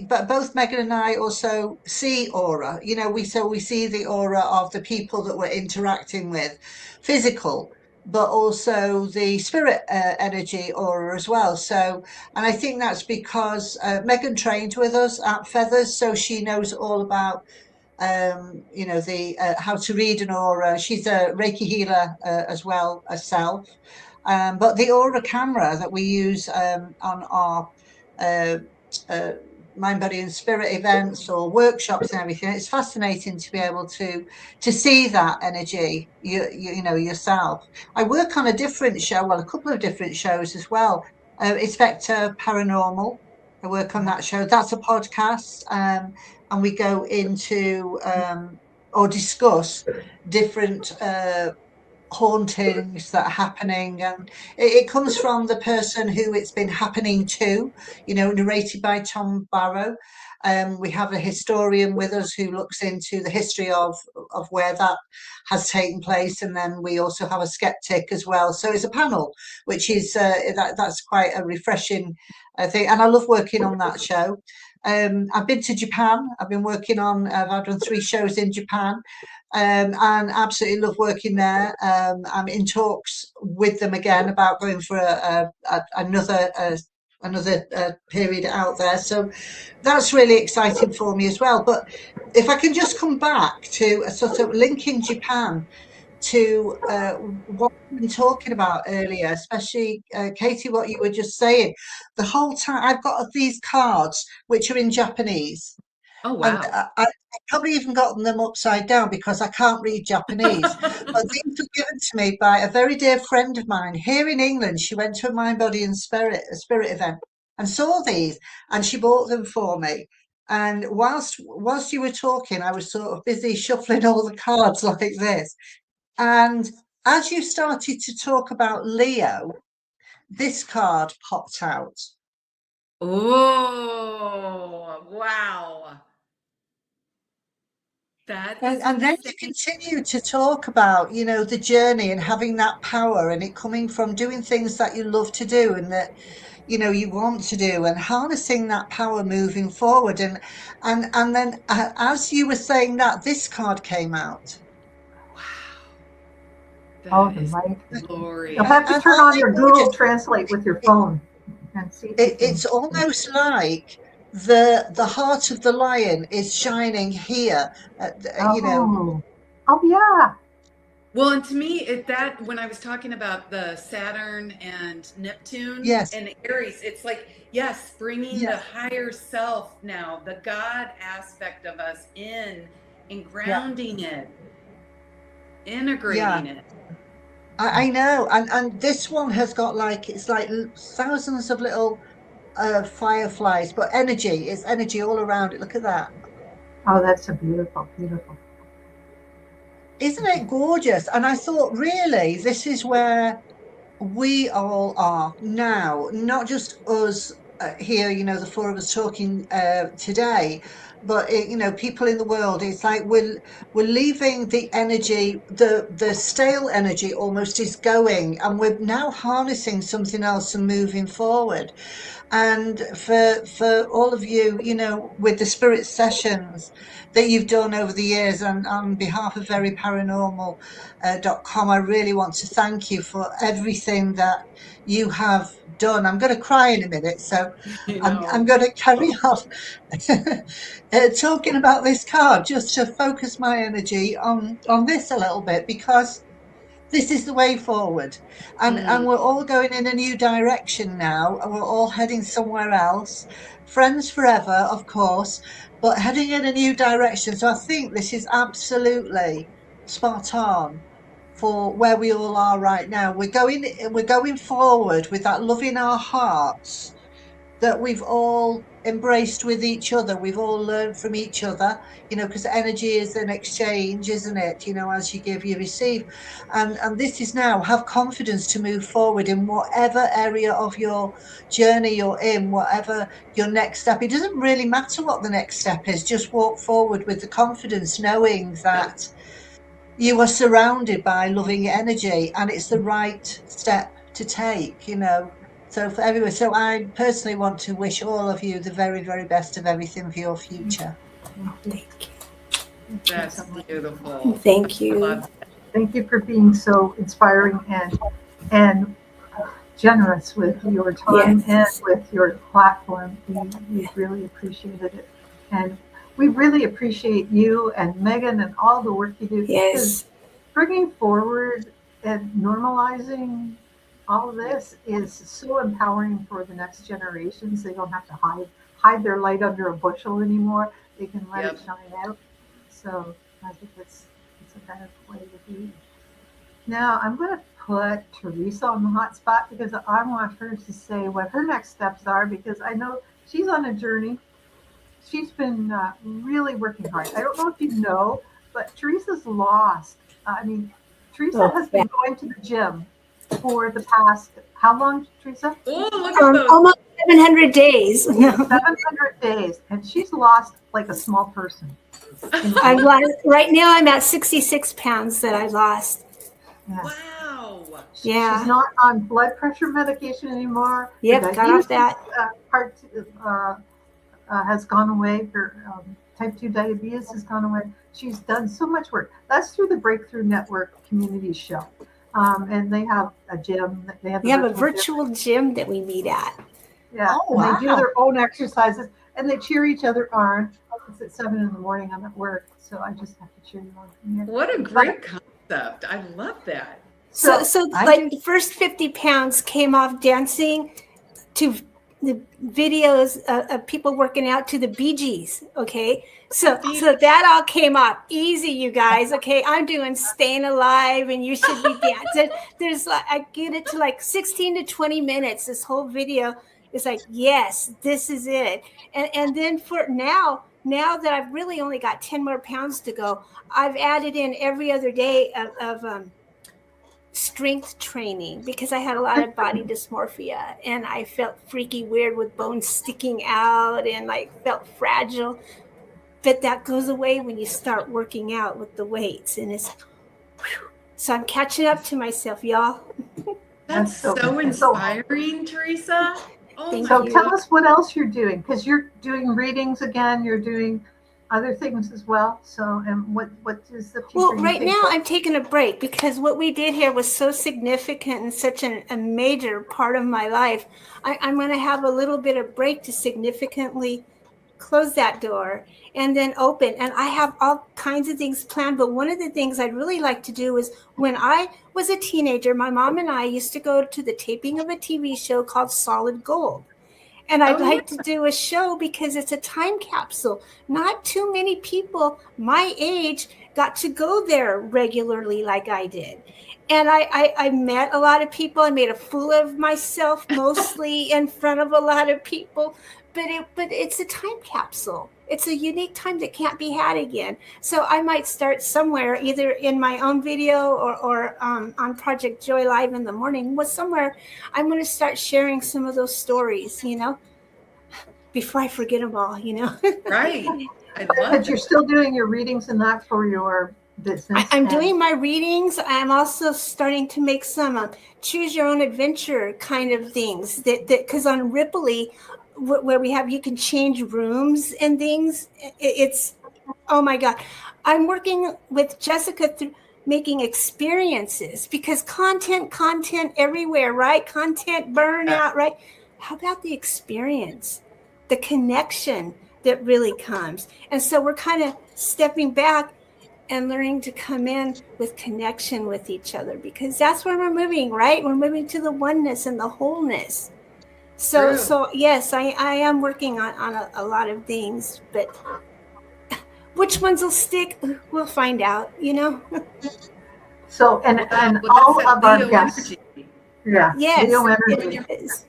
but both Megan and I also see aura. We see the aura of the people that we're interacting with, physical, but also the spirit energy aura as well. So, and I think that's because Megan trained with us at Feathers, so she knows all about the how to read an aura. She's a Reiki healer as well herself. But the Aura camera that we use on our uh, uh, mind, body, and spirit events or workshops and everything, it's fascinating to be able to see that energy. Yourself. I work on a different show, well, a couple of different shows as well. It's Vector Paranormal. I work on that show. That's a podcast, and we go into or discuss different hauntings that are happening, and it comes from the person who it's been happening to, narrated by Tom Barrow. We have a historian with us who looks into the history of where that has taken place, and then we also have a skeptic as well. So it's a panel, which is that's quite a refreshing thing, and I love working on that show. I've been to Japan. I've done 3 shows in Japan, and absolutely love working there. I'm in talks with them again about going for another period out there. So that's really exciting for me as well. But if I can just come back to a sort of linking Japan to what we've been talking about earlier, especially Katie, what you were just saying. The whole time I've got these cards which are in Japanese. Oh And wow. I probably even gotten them upside down because I can't read Japanese. But these were given to me by a very dear friend of mine here in England. She went to a Mind, Body and Spirit event and saw these, and she bought them for me. And whilst you were talking, I was sort of busy shuffling all the cards like this. And as you started to talk about Leo, this card popped out. Oh wow. That is And then you insane. continue to talk about, the journey and having that power and it coming from doing things that you love to do and that, you want to do and harnessing that power moving forward. And then as you were saying that, this card came out. Wow. Oh, That the is light. You'll glorious. have to And turn aren't on they your Google gorgeous? Translate with your phone and see if you can. It's almost like the heart of the lion is shining here, Oh, oh yeah. Well, and to me, that when I was talking about the Saturn and Neptune Yes. and Aries, it's like, yes, bringing the higher self now, the God aspect of us in and grounding it, integrating it. I know, and this one has got like, it's like thousands of little fireflies, but energy, it's energy all around it. Look at that. Oh, that's a beautiful, beautiful. Isn't it gorgeous? And I thought, really, this is where we all are now, not just us here, you know, the four of us talking today, but you know, people in the world. It's like we're leaving the energy, the stale energy almost is going, and we're now harnessing something else and moving forward. And for all of you, you know, with the spirit sessions that you've done over the years, and on behalf of veryparanormal.com, I really want to thank you for everything that you have done. I'm going to cry in a minute, so I'm going to carry on talking about this card, just to focus my energy on this a little bit, because this is the way forward, and we're all going in a new direction now, and we're all heading somewhere else. Friends forever, of course, but heading in a new direction. So I think this is absolutely spot on for where we all are right now. We're going forward with that love in our hearts that we've all embraced with each other. We've all learned from each other, you know, because energy is an exchange, isn't it? You know, as you give, you receive. And this is now, have confidence to move forward in whatever area of your journey you're in, whatever your next step. It doesn't really matter what the next step is. Just walk forward with the confidence, knowing that you are surrounded by loving energy, and it's the right step to take, you know. So for everyone, so I personally want to wish all of you the very, very best of everything for your future. Thank That's beautiful. you. Thank you. I love Thank you for being so inspiring and generous with your time and with your platform. We really appreciated it. And we really appreciate you and Megan and all the work you do. Yes. Bringing forward and normalizing all of this is so empowering for the next generations. They don't have to hide their light under a bushel anymore. They can let it shine out. So I think it's a better way to be. Now I'm going to put Teresa on the hot spot, because I want her to say what her next steps are, because I know she's on a journey. She's been really working hard. I don't know if you know, but Teresa's lost. Teresa has been going to the gym for the past, how long, Teresa? Oh, look at those. Almost 700 days. 700 days. And she's lost like a small person. I've lost, right now I'm at 66 pounds that I lost. Yeah. Wow. Yeah. She's not on blood pressure medication anymore. Yep, The got off that. Part has gone away. Her type 2 diabetes has gone away. She's done so much work. That's through the Breakthrough Network Community Show. And they have a gym. They have a virtual gym that we meet at. Yeah. Oh, and they do wow. their own exercises, and they cheer each other on. It's at 7 a.m. I'm at work, so I just have to cheer you on from here. What a great concept. I love that. So like the first 50 pounds came off dancing to the videos of people working out to the Bee Gees. Okay. So that all came off easy, you guys. Okay. I'm doing Staying Alive, and you should be dancing. I get it to like 16 to 20 minutes. This whole video is like, yes, this is it. And then for now that I've really only got 10 more pounds to go, I've added in every other day of strength training, because I had a lot of body dysmorphia, and I felt freaky weird with bones sticking out, and like felt fragile. But that goes away when you start working out with the weights, and it's whew. So I'm catching up to myself, y'all. That's so inspiring, Teresa. Oh, So tell us what else you're doing, because you're doing readings again. You're doing other things as well. So, and what is the future? Well, right now I'm taking a break, because what we did here was so significant and such a major part of my life. I'm going to have a little bit of break to significantly close that door, and then open. And I have all kinds of things planned. But one of the things I'd really like to do is, when I was a teenager, my mom and I used to go to the taping of a TV show called Solid Gold. And I'd Oh, yeah. like to do a show because it's a time capsule. Not too many people my age got to go there regularly like I did. And I met a lot of people. I made a fool of myself, mostly in front of a lot of people. But it's a time capsule. It's a unique time that can't be had again. So I might start somewhere, either in my own video or on Project Joy Live in the morning. Was somewhere I'm going to start sharing some of those stories, before I forget them all, Right. I love But it. you're still doing your readings and that for your business. I'm and- doing my readings. I'm also starting to make some choose your own adventure kind of things that because on Ripley, where you can change rooms and things, it's, oh my God. I'm working with Jessica through making experiences, because content everywhere, right? Content burnout, right? How about the experience, the connection that really comes? And so we're kind of stepping back and learning to come in with connection with each other, because that's where we're moving, right? We're moving to the oneness and the wholeness. So, True. so yes, I am working on a lot of things, but which ones will stick, we'll find out, So, and Well, all that's that of our Leo guests, energy. yeah, Yes, Leo it energy. is.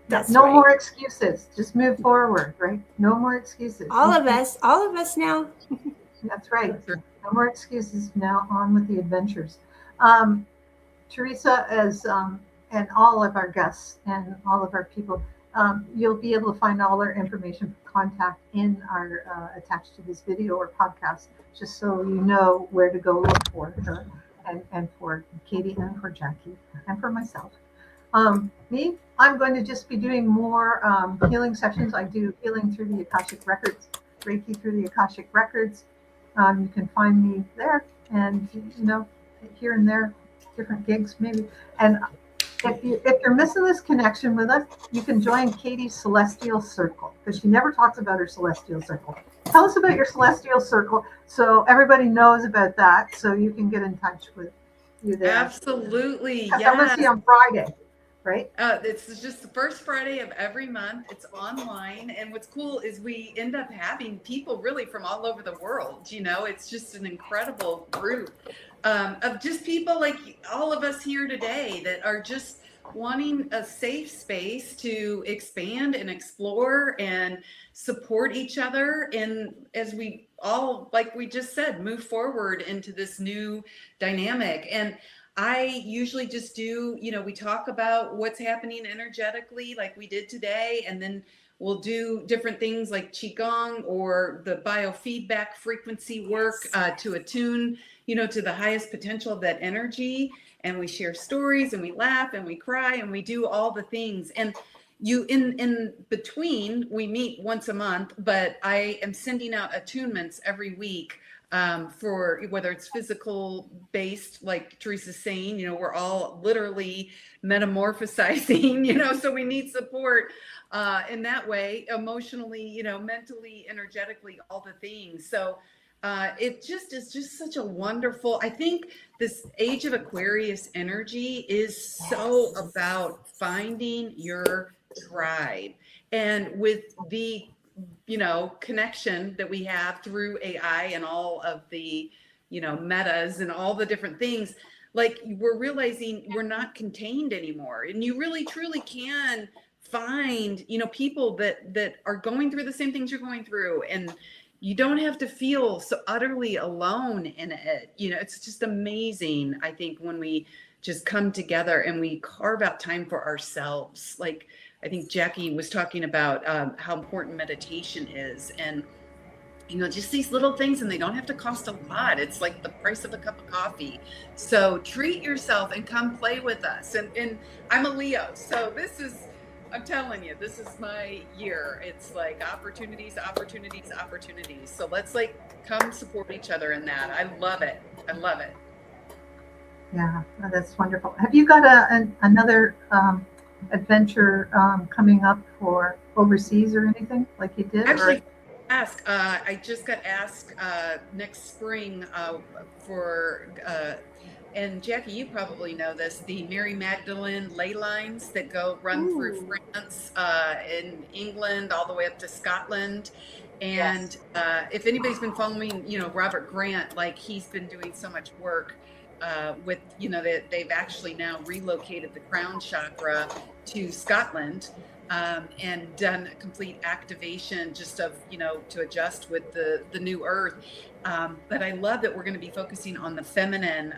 That's No right. more excuses. Just move forward, right? No more excuses. All of us now. That's right. Sure. No more excuses. Now on with the adventures. Teresa, and all of our guests and all of our people, you'll be able to find all our information for contact in our attached to this video or podcast, just so you know where to go look for her, and for Katie and for Jackie and for myself. Me, I'm going to just be doing more healing sessions. I do healing through the Akashic Records, Reiki through the Akashic Records. You can find me there, and here and there, different gigs maybe. And if you're missing this connection with us, you can join Katie's Celestial Circle, because she never talks about her Celestial Circle. Tell us about your Celestial Circle, so everybody knows about that, so you can get in touch with you there. Absolutely. I'm going to see Yes. you on Friday, right? It's just the first Friday of every month. It's online. And what's cool is we end up having people really from all over the world. It's just an incredible group of just people like all of us here today that are just wanting a safe space to expand and explore and support each other. And as we all, like we just said, move forward into this new dynamic. And I usually just do, we talk about what's happening energetically like we did today, and then we'll do different things like Qigong or the biofeedback frequency work to attune, to the highest potential of that energy. And we share stories and we laugh and we cry and we do all the things. And in between, we meet once a month, but I am sending out attunements every week. For whether it's physical based, like Teresa's saying, we're all literally metamorphosizing, so we need support in that way, emotionally, mentally, energetically, all the things. So it just is just such a wonderful, I think this age of Aquarius energy is so about finding your tribe. And with the connection that we have through AI and all of the, metas and all the different things, like we're realizing we're not contained anymore. And you really, truly can find, people that are going through the same things you're going through. And you don't have to feel so utterly alone in it. It's just amazing, I think, when we just come together and we carve out time for ourselves. Like, I think Jackie was talking about how important meditation is, and just these little things, and they don't have to cost a lot. It's like the price of a cup of coffee. So treat yourself and come play with us. And I'm a Leo, so I'm telling you, this is my year. It's like opportunities. So let's come support each other in that. I love it. Yeah, that's wonderful. Have you got another adventure coming up for overseas or anything like you did? Actually, ask. I just got asked next spring for, and Jackie, you probably know this, the Mary Magdalene ley lines that run through Ooh. France, in England, all the way up to Scotland. And if anybody's been following, Robert Grant, like he's been doing so much work with, they've actually now relocated the crown chakra to Scotland. And done a complete activation just of, to adjust with the new earth. But I love that we're going to be focusing on the feminine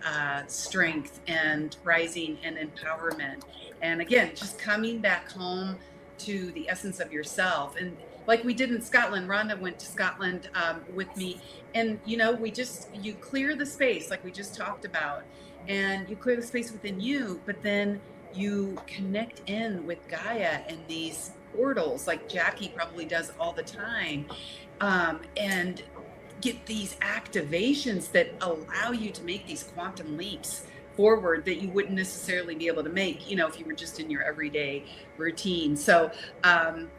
strength and rising and empowerment. And again, just coming back home to the essence of yourself. And like we did in Scotland, Rhonda went to Scotland with me. And, you clear the space like we just talked about. And you clear the space within you, but then you connect in with Gaia and these portals like Jackie probably does all the time, and get these activations that allow you to make these quantum leaps forward that you wouldn't necessarily be able to make, if you were just in your everyday routine. So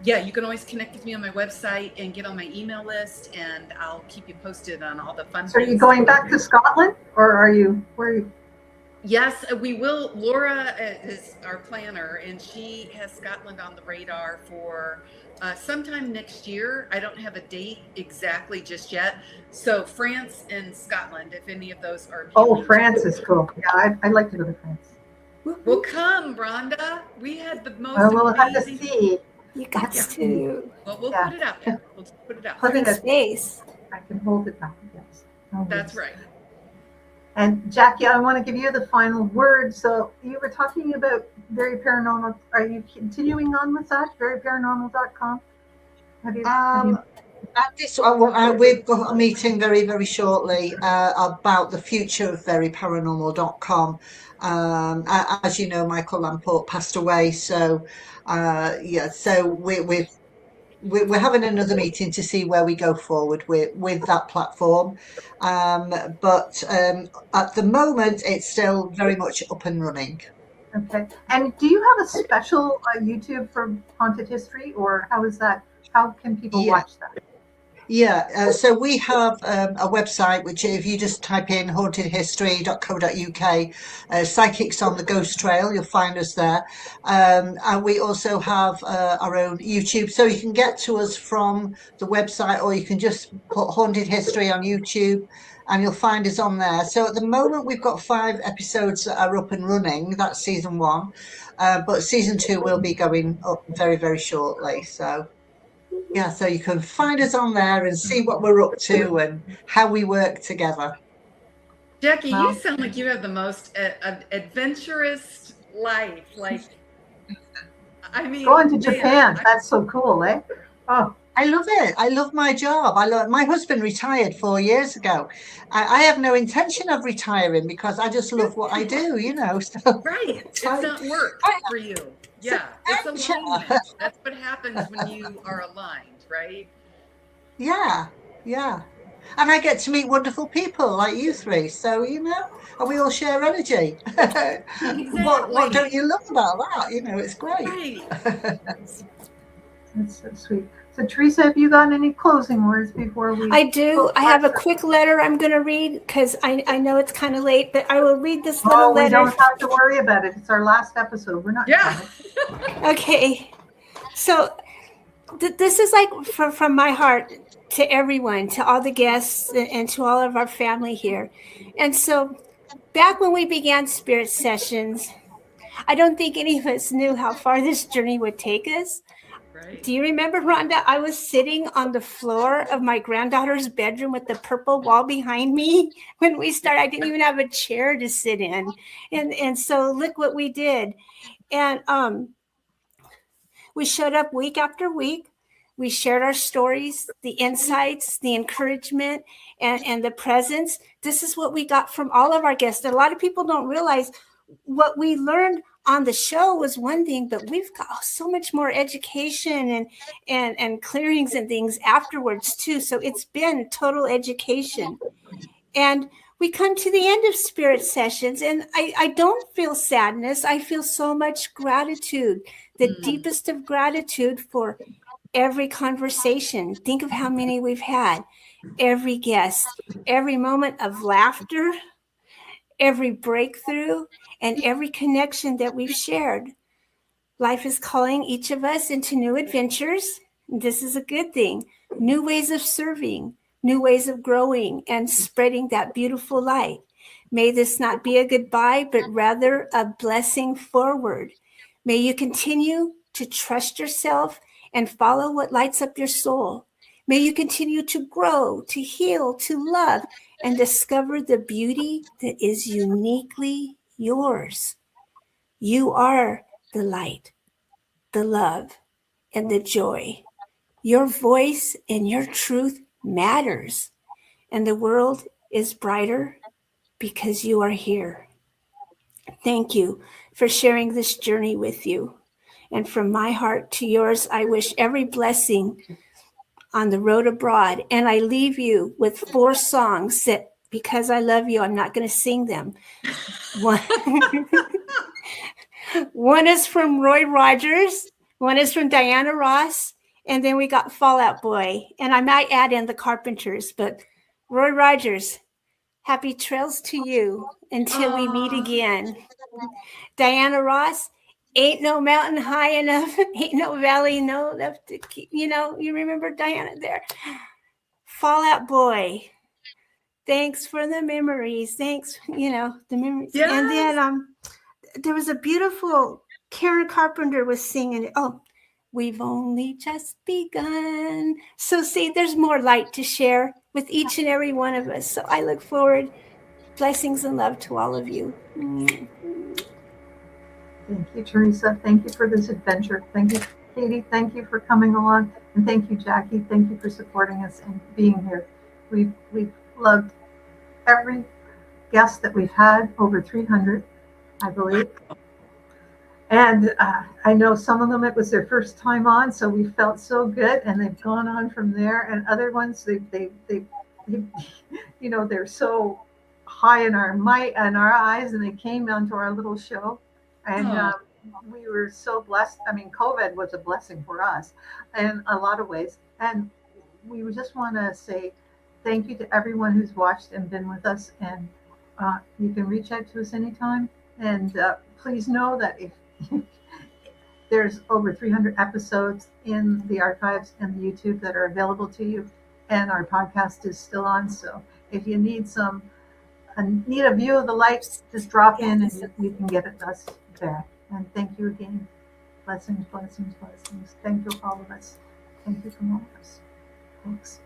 you can always connect with me on my website and get on my email list, and I'll keep you posted on all the fun So are things. you going back to Scotland, or where are you? Yes, we will. Laura is our planner, and she has Scotland on the radar for sometime next year. I don't have a date exactly just yet. So France and Scotland, if any of those are. Oh, France is cool. Yeah, I'd like to go to France. Well, come, Rhonda. We had the most We'll have to amazing. see. You got Yeah. to Well, we'll Yeah. put it out there. We'll put it out. Put bring it at- space. I can hold it back. Yes. Oh, That's yes. right. And Jackie, I want to give you the final word. So you were talking about Very Paranormal. Are you continuing on with that? Veryparanormal.com? Have you? At this, we've got a meeting very, very shortly about the future of veryparanormal.com. As you know, Michael Lamport passed away, so so we're having another meeting to see where we go forward with that platform. But at the moment, it's still very much up and running. Okay. And do you have a special YouTube for haunted history, or how is that? How can people watch that? Yeah, so we have a website which, if you just type in hauntedhistory.co.uk, Psychics on the Ghost Trail, you'll find us there. And we also have our own YouTube, so you can get to us from the website, or you can just put Haunted History on YouTube and you'll find us on there. So at the moment, we've got 5 episodes that are up and running. That's season 1. But season 2 will be going up very, very shortly. So yeah, so you can find us on there and see what we're up to and how we work together. Jackie, Wow. you sound like you have the most adventurous life. Like, I mean, Going to man, Japan. That's so cool, eh? Oh, I love it. I love my job. My husband retired 4 years ago. I have no intention of retiring because I just love what I do, So right. It's like- not work for you. Yeah, it's alignment. That's what happens when you are aligned, right? Yeah. And I get to meet wonderful people like you three. So, and we all share energy. What don't you love about that? It's great. Right. that's so sweet. So Teresa, have you got any closing words before we? I do. I have a quick letter I'm going to read because I know it's kind of late, but I will read this little We letter. don't have to worry about it. It's our last episode. We're not. Yeah. Okay. So this is like from my heart to everyone, to all the guests and to all of our family here. And so back when we began Spirit Sessions, I don't think any of us knew how far this journey would take us. Right. Do you remember, Rhonda? I was sitting on the floor of my granddaughter's bedroom with the purple wall behind me when we started. I didn't even have a chair to sit in. And so look what we did. And we showed up week after week. We shared our stories, the insights, the encouragement, and the presence. This is what we got from all of our guests. And a lot of people don't realize what we learned on the show was one thing, but we've got so much more education and clearings and things afterwards too. So it's been total education. And we come to the end of Spirit Sessions, and I don't feel sadness. I feel so much gratitude, the deepest of gratitude for every conversation. Think of how many we've had. Every guest, every moment of laughter, every breakthrough, and every connection that we've shared. Life is calling each of us into new adventures. This is a good thing. New ways of serving, new ways of growing and spreading that beautiful light. May this not be a goodbye, but rather a blessing forward. May you continue to trust yourself and follow what lights up your soul. May you continue to grow, to heal, to love, and discover the beauty that is uniquely yours. You are the light, the love, and the joy. Your voice and your truth matters, and the world is brighter because you are here. Thank you for sharing this journey with you. And from my heart to yours, I wish every blessing on the road abroad. And I leave you with 4 songs that, because I love you, I'm not going to sing them. One is from Roy Rogers, one is from Diana Ross, and then we got Fall Out Boy. And I might add in the Carpenters, but Roy Rogers, happy trails to you until we meet again. Diana Ross, ain't no mountain high enough, ain't no valley no enough to keep, you remember Diana there. Fall Out Boy, thanks for the memories. Thanks, the memories. Yes. And then there was a beautiful, Karen Carpenter was singing, we've only just begun. So see, there's more light to share with each and every one of us. So I look forward. Blessings and love to all of you. Thank you, Teresa. Thank you for this adventure. Thank you, Katie. Thank you for coming along. And thank you, Jackie. Thank you for supporting us and being here. We've loved every guest that we've had, over 300, I believe. And I know some of them, it was their first time on, so we felt so good, and they've gone on from there. And other ones, they they're so high in our eyes, and they came onto our little show, and we were so blessed. I mean, COVID was a blessing for us in a lot of ways, and we just want to say thank you to everyone who's watched and been with us. And you can reach out to us anytime, and please know that if there's over 300 episodes in the archives and the YouTube that are available to you, and our podcast is still on. So if you need a view of the lights, just drop in and you can get us there. And thank you again. Blessings, blessings, blessings. Thank you, all of us. Thank you from all of us. Thanks.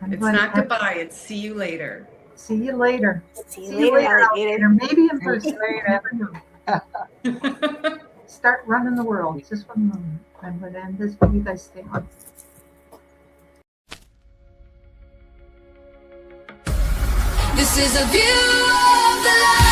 It's not goodbye. It's see you later. See you later. See you later, alligator. Maybe in person. You never know. Start running the world just for a moment. I'm going to end this, but you guys stay on. This is a view of the light.